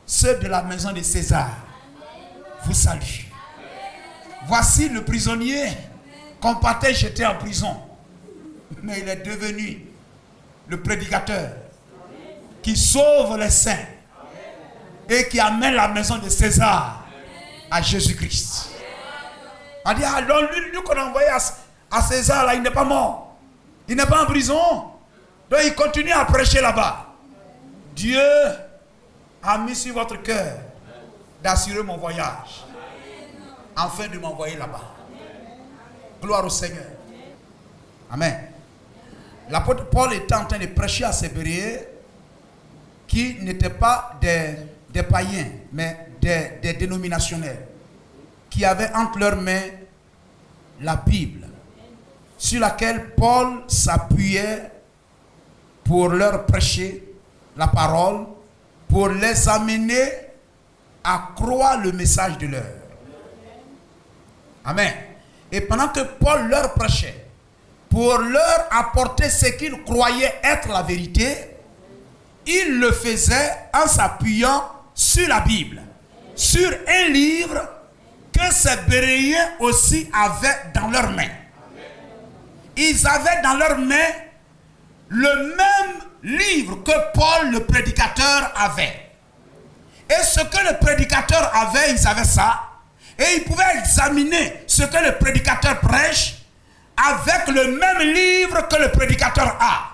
ceux de la maison de César vous saluent. Voici le prisonnier qu'on partait jeter en prison. Mais il est devenu le prédicateur qui sauve les saints et qui amène la maison de César à Jésus-Christ. On dit, alors lui qu'on a envoyé à César, là, il n'est pas mort. Il n'est pas en prison. Donc il continue à prêcher là-bas. Dieu a mis sur votre cœur d'assurer mon voyage, afin de m'envoyer là-bas. Gloire au Seigneur. Amen. L'apôtre Paul était en train de prêcher à ces Béréens qui n'étaient pas des païens, mais des dénominationnels, qui avaient entre leurs mains la Bible, sur laquelle Paul s'appuyait pour leur prêcher la parole, pour les amener à croire le message de l'heure. Amen. Et pendant que Paul leur prêchait, pour leur apporter ce qu'ils croyaient être la vérité, il le faisait en s'appuyant sur la Bible, sur un livre que ces Béréens aussi avaient dans leurs mains. Ils avaient dans leurs mains le même livre que Paul, le prédicateur, avait. Et ce que le prédicateur avait, ils avaient ça. Et ils pouvaient examiner ce que le prédicateur prêche avec le même livre que le prédicateur a.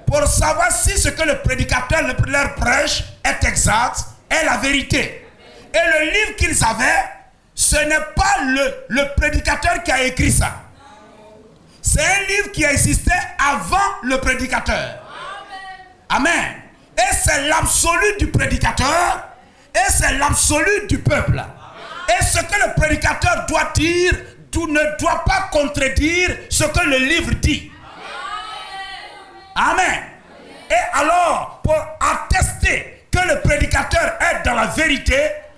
Pour savoir si ce que le prédicateur leur prêche est exact, est la vérité. Et le livre qu'ils avaient, ce n'est pas le prédicateur qui a écrit ça. C'est un livre qui existait avant le prédicateur. Amen. Et c'est l'absolu du prédicateur. Et c'est l'absolu du peuple. Et ce que le prédicateur doit dire ne doit pas contredire ce que le livre dit. Amen. Et alors, pour attester que le prédicateur est dans la vérité,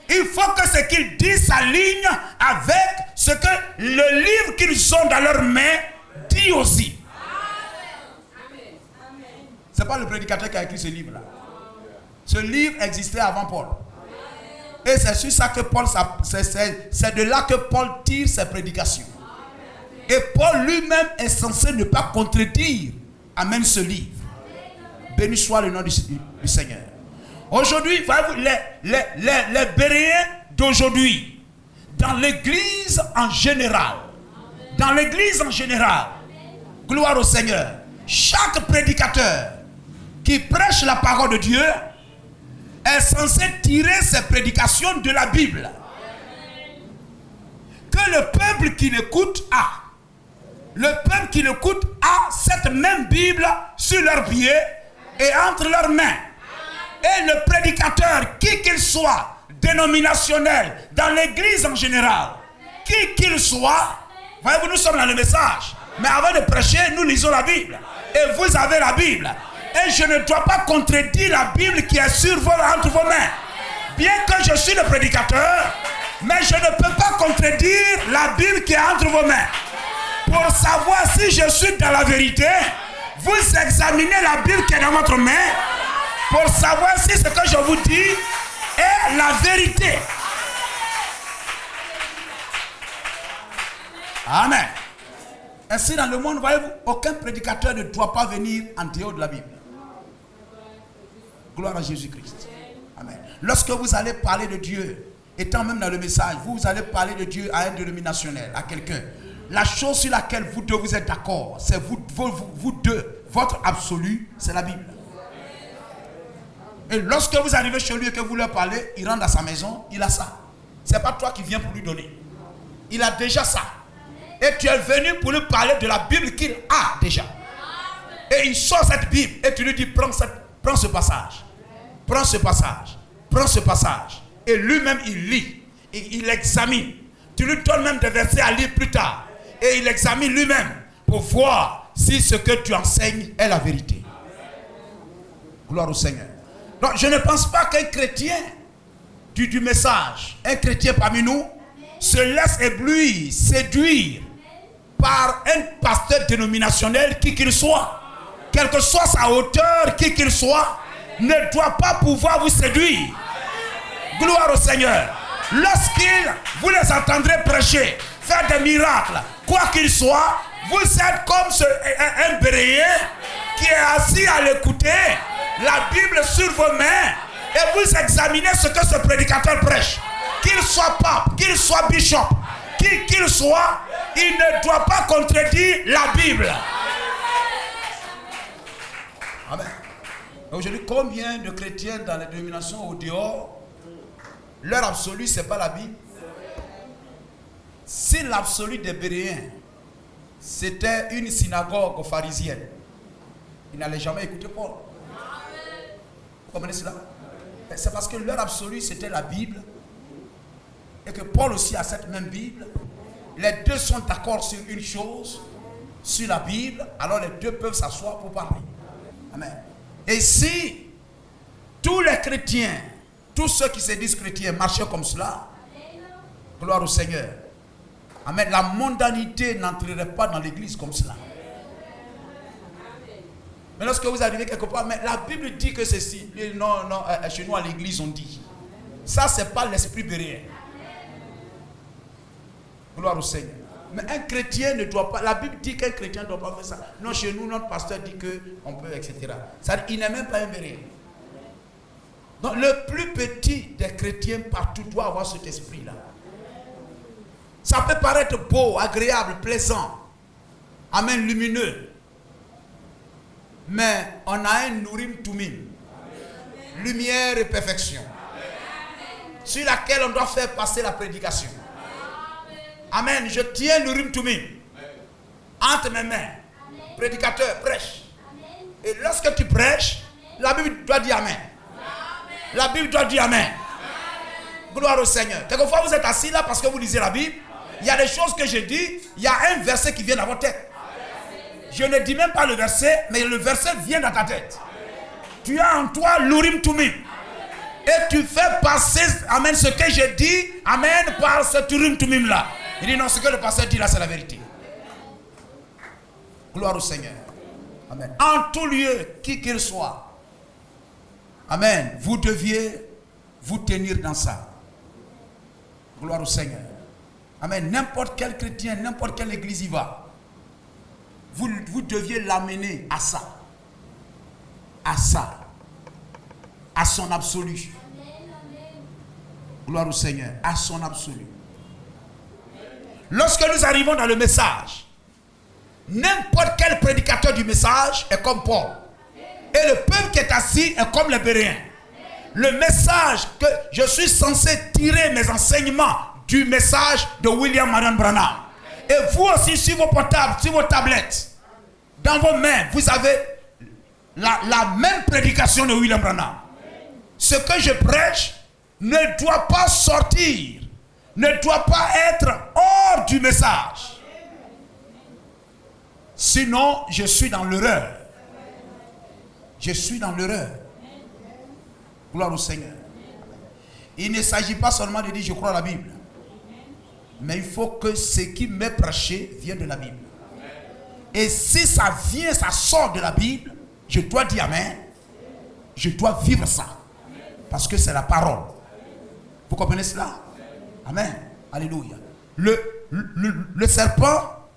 il faut que ce qu'il dit s'aligne avec ce que le livre qu'ils ont dans leurs mains dit aussi. Ce n'est pas le prédicateur qui a écrit ce livre-là. Ce livre existait avant Paul. Et c'est sur ça que Paul, c'est de là que Paul tire ses prédications. Et Paul lui-même est censé ne pas contredire. Amen, ce livre. Béni soit le nom du Seigneur. Aujourd'hui, voyez-vous, les Béréens d'aujourd'hui, dans l'église en général, gloire au Seigneur, chaque prédicateur qui prêche la parole de Dieu est censé tirer ses prédications de la Bible. Que le peuple qui l'écoute a. Le peuple qui l'écoute a cette même Bible sur leurs pieds et entre leurs mains. Et le prédicateur, qui qu'il soit, dénominationnel, dans l'église en général, qui qu'il soit, voyez-vous, nous sommes dans le message. Mais avant de prêcher, nous lisons la Bible. Et vous avez la Bible. Et je ne dois pas contredire la Bible qui est entre vos mains. Bien que je suis le prédicateur, mais je ne peux pas contredire la Bible qui est entre vos mains. Pour savoir si je suis dans la vérité, vous examinez la Bible qui est dans votre main pour savoir si ce que je vous dis est la vérité. Amen. Ainsi dans le monde, voyez-vous, aucun prédicateur ne doit pas venir en dehors de la Bible. Gloire à Jésus-Christ. Amen. Lorsque vous allez parler de Dieu, étant même dans le message, vous allez parler de Dieu à un dénominationnel, à quelqu'un. La chose sur laquelle vous deux vous êtes d'accord, c'est vous deux, votre absolu, c'est la Bible. Et lorsque vous arrivez chez lui et que vous leur parlez, il rentre à sa maison, il a ça. Ce n'est pas toi qui viens pour lui donner. Il a déjà ça. Et tu es venu pour lui parler de la Bible qu'il a déjà. Et il sort cette Bible et tu lui dis prends ce passage. Prends ce passage. Prends ce passage. Et lui-même il lit. Il examine. Tu lui donnes même des versets à lire plus tard. Et il examine lui-même pour voir si ce que tu enseignes est la vérité. Gloire au Seigneur. Donc je ne pense pas qu'un chrétien du message, un chrétien parmi nous, se laisse éblouir, séduire par un pasteur dénominationnel qui qu'il soit. Quelle que soit sa hauteur, qui qu'il soit, ne doit pas pouvoir vous séduire. Gloire au Seigneur. Vous les entendrez prêcher, faire des miracles, quoi qu'il soit, vous êtes comme un béréen qui est assis à l'écouter, la Bible sur vos mains, et vous examinez ce que ce prédicateur prêche. Qu'il soit pape, qu'il soit bishop, qu'il soit, il ne doit pas contredire la Bible. Amen. Aujourd'hui, combien de chrétiens dans les dénominations au dehors, leur absolu, ce n'est pas la Bible? Si l'absolu des Béréens, c'était une synagogue pharisienne, ils n'allaient jamais écouter Paul. Vous comprenez cela? C'est parce que leur absolu, c'était la Bible, et que Paul aussi a cette même Bible. Les deux sont d'accord sur une chose, sur la Bible, alors les deux peuvent s'asseoir pour parler. Amen. Et si tous les chrétiens, tous ceux qui se disent chrétiens marchaient comme cela, gloire au Seigneur. Amen. La mondanité n'entrerait pas dans l'église comme cela. Mais lorsque vous arrivez quelque part, mais la Bible dit que ceci. Non, chez nous à l'église on dit. Ça, c'est pas l'esprit béréen. Gloire au Seigneur. Mais un chrétien ne doit pas. La Bible dit qu'un chrétien ne doit pas faire ça. Non, chez nous, notre pasteur dit qu'on peut, etc. Ça, il n'est même pas un béréen. Donc, le plus petit des chrétiens partout doit avoir cet esprit-là. Ça peut paraître beau, agréable, plaisant. Amen, lumineux. Mais on a un Nourim Toumim. Lumière et perfection. Sur laquelle on doit faire passer la prédication. Amen. Je tiens Nourim Toumim entre mes mains. Prédicateur, prêche. Et lorsque tu prêches, la Bible doit dire Amen. La Bible doit dire Amen. Gloire au Seigneur. Quelquefois vous êtes assis là parce que vous lisez la Bible. Il y a des choses que je dis, il y a un verset qui vient dans votre tête. Je ne dis même pas le verset, mais le verset vient dans ta tête. Tu as en toi l'Urim Tumim. Et tu fais passer, amen, ce que je dis, amen, par ce Urim Tumim là. Il dit non, ce que le pasteur dit là, c'est la vérité. Gloire au Seigneur. Amen. En tout lieu, qui qu'il soit, amen, vous deviez vous tenir dans ça. Gloire au Seigneur. Amen. N'importe quel chrétien, n'importe quelle église y va. Vous deviez l'amener à ça. À ça. À son absolu. Gloire au Seigneur. À son absolu. Lorsque nous arrivons dans le message, n'importe quel prédicateur du message est comme Paul. Et le peuple qui est assis est comme les Béréens. Le message que je suis censé tirer mes enseignements du message de William Marion Branham. Et vous aussi sur vos portables, sur vos tablettes, dans vos mains, vous avez la même prédication de William Branham. Ce que je prêche ne doit pas sortir, ne doit pas être hors du message. Sinon, je suis dans l'erreur. Je suis dans l'erreur. Gloire au Seigneur. Il ne s'agit pas seulement de dire je crois à la Bible. Mais il faut que ce qui m'est prêché vienne de la Bible. Et si ça vient, ça sort de la Bible, je dois dire Amen. Je dois vivre ça. Parce que c'est la parole. Vous comprenez cela? Amen. Alléluia. Le serpent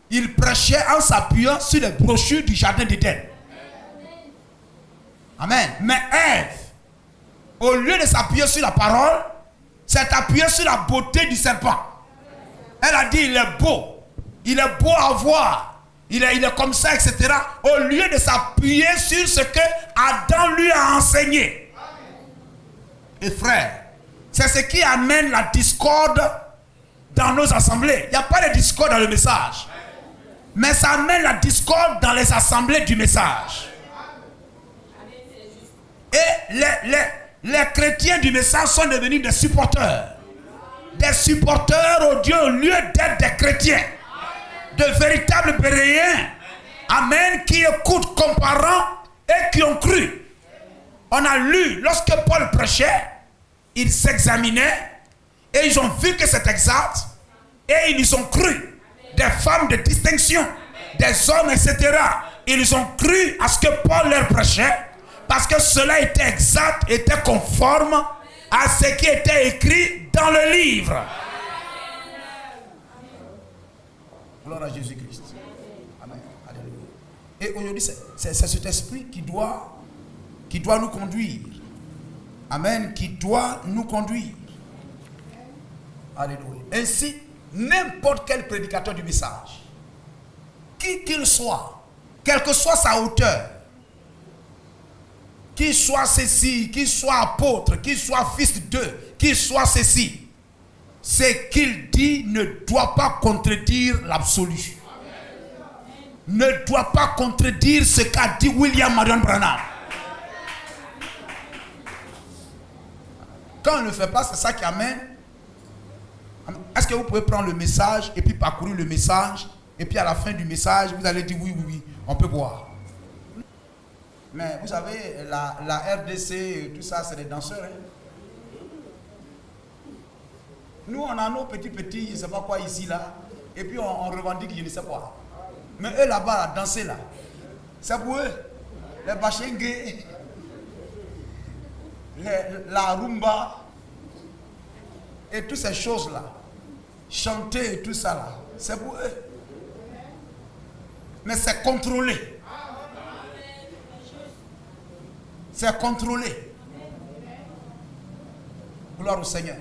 il prêchait en s'appuyant sur les brochures du jardin d'Éden. Amen. Mais Ève, au lieu de s'appuyer sur la parole, s'est appuyée sur la beauté du serpent. Elle a dit, il est beau. Il est beau à voir. Il est comme ça, etc. Au lieu de s'appuyer sur ce que Adam lui a enseigné. Et frère, c'est ce qui amène la discorde dans nos assemblées. Il n'y a pas de discorde dans le message. Mais ça amène la discorde dans les assemblées du message. Et les chrétiens du message sont devenus des supporters. Des supporters au lieu d'être des chrétiens. De véritables Béréens. Amen. Qui écoutent comme parents et qui ont cru. On a lu, lorsque Paul prêchait, ils s'examinaient et ils ont vu que c'est exact. Et ils ont cru. Des femmes de distinction, des hommes, etc. Ils ont cru à ce que Paul leur prêchait. Parce que cela était exact, était conforme à ce qui était écrit dans le livre. Gloire à Jésus-Christ. Amen. Alléluia. Et aujourd'hui, c'est cet esprit qui doit nous conduire. Amen. Qui doit nous conduire. Alléluia. Ainsi, n'importe quel prédicateur du message, qui qu'il soit, quelle que soit sa hauteur, qu'il soit ceci, qu'il soit apôtre, qu'il soit fils d'eux, qu'il soit ceci, ce qu'il dit ne doit pas contredire l'absolu. Ne doit pas contredire ce qu'a dit William Marion Branham. Quand on ne le fait pas, c'est ça qui amène. Est-ce que vous pouvez prendre le message et puis parcourir le message et puis à la fin du message, vous allez dire oui, on peut boire. Mais vous savez, la RDC, tout ça, c'est des danseurs. Hein? Nous, on a nos petits, je ne sais pas quoi ici, là. Et puis, on revendique, je ne sais quoi. Mais eux, là-bas, là, danser, là, c'est pour eux. Les bachengues, la rumba, et toutes ces choses-là. Chanter et tout ça, là, c'est pour eux. Mais c'est contrôlé. C'est contrôlé. Gloire au Seigneur.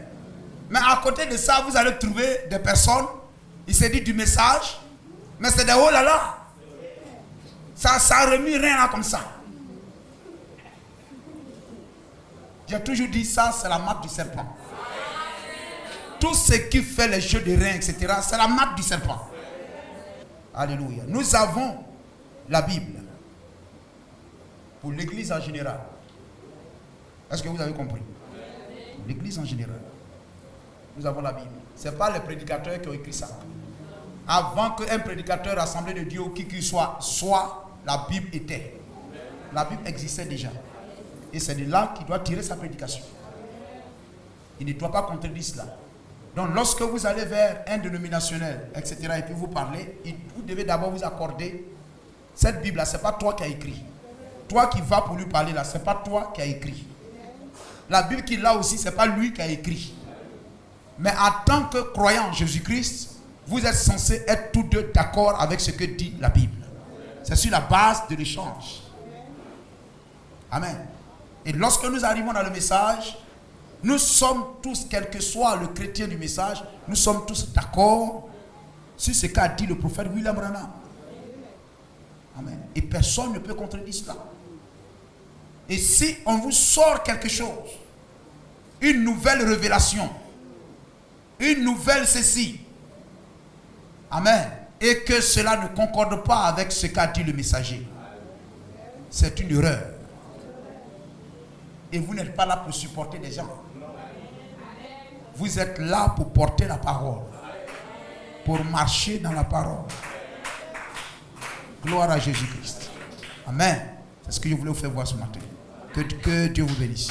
Mais à côté de ça, vous allez trouver des personnes, il s'est dit du message, mais c'est des oh là là. Ça remet rien là comme ça. J'ai toujours dit ça, c'est la marque du serpent. Tout ce qui fait les jeux de reins, etc., c'est la marque du serpent. Alléluia. Nous avons la Bible pour l'église en général. Est-ce que vous avez compris? L'église en général. Nous avons la Bible. Ce n'est pas les prédicateurs qui ont écrit ça. Avant qu'un prédicateur assemblé de Dieu ou qui qu'il soit, la Bible était. La Bible existait déjà. Et c'est de là qu'il doit tirer sa prédication. Il ne doit pas contredire cela. Donc lorsque vous allez vers un dénominationnel, etc., et puis vous parlez, vous devez d'abord vous accorder. Cette Bible-là, ce n'est pas toi qui as écrit. Toi qui vas pour lui parler là, ce n'est pas toi qui as écrit. La Bible qu'il a aussi, ce n'est pas lui qui a écrit. Mais en tant que croyant en Jésus-Christ, vous êtes censés être tous deux d'accord avec ce que dit la Bible. C'est sur la base de l'échange. Amen. Et lorsque nous arrivons dans le message, nous sommes tous, quel que soit le chrétien du message, nous sommes tous d'accord sur ce qu'a dit le prophète William Branham. Amen. Et personne ne peut contredire cela. Et si on vous sort quelque chose, une nouvelle révélation, une nouvelle ceci, amen, et que cela ne concorde pas avec ce qu'a dit le messager, c'est une erreur. Et vous n'êtes pas là pour supporter des gens. Vous êtes là pour porter la parole, pour marcher dans la parole. Gloire à Jésus-Christ. Amen. C'est ce que je voulais vous faire voir ce matin. Que Dieu vous bénisse.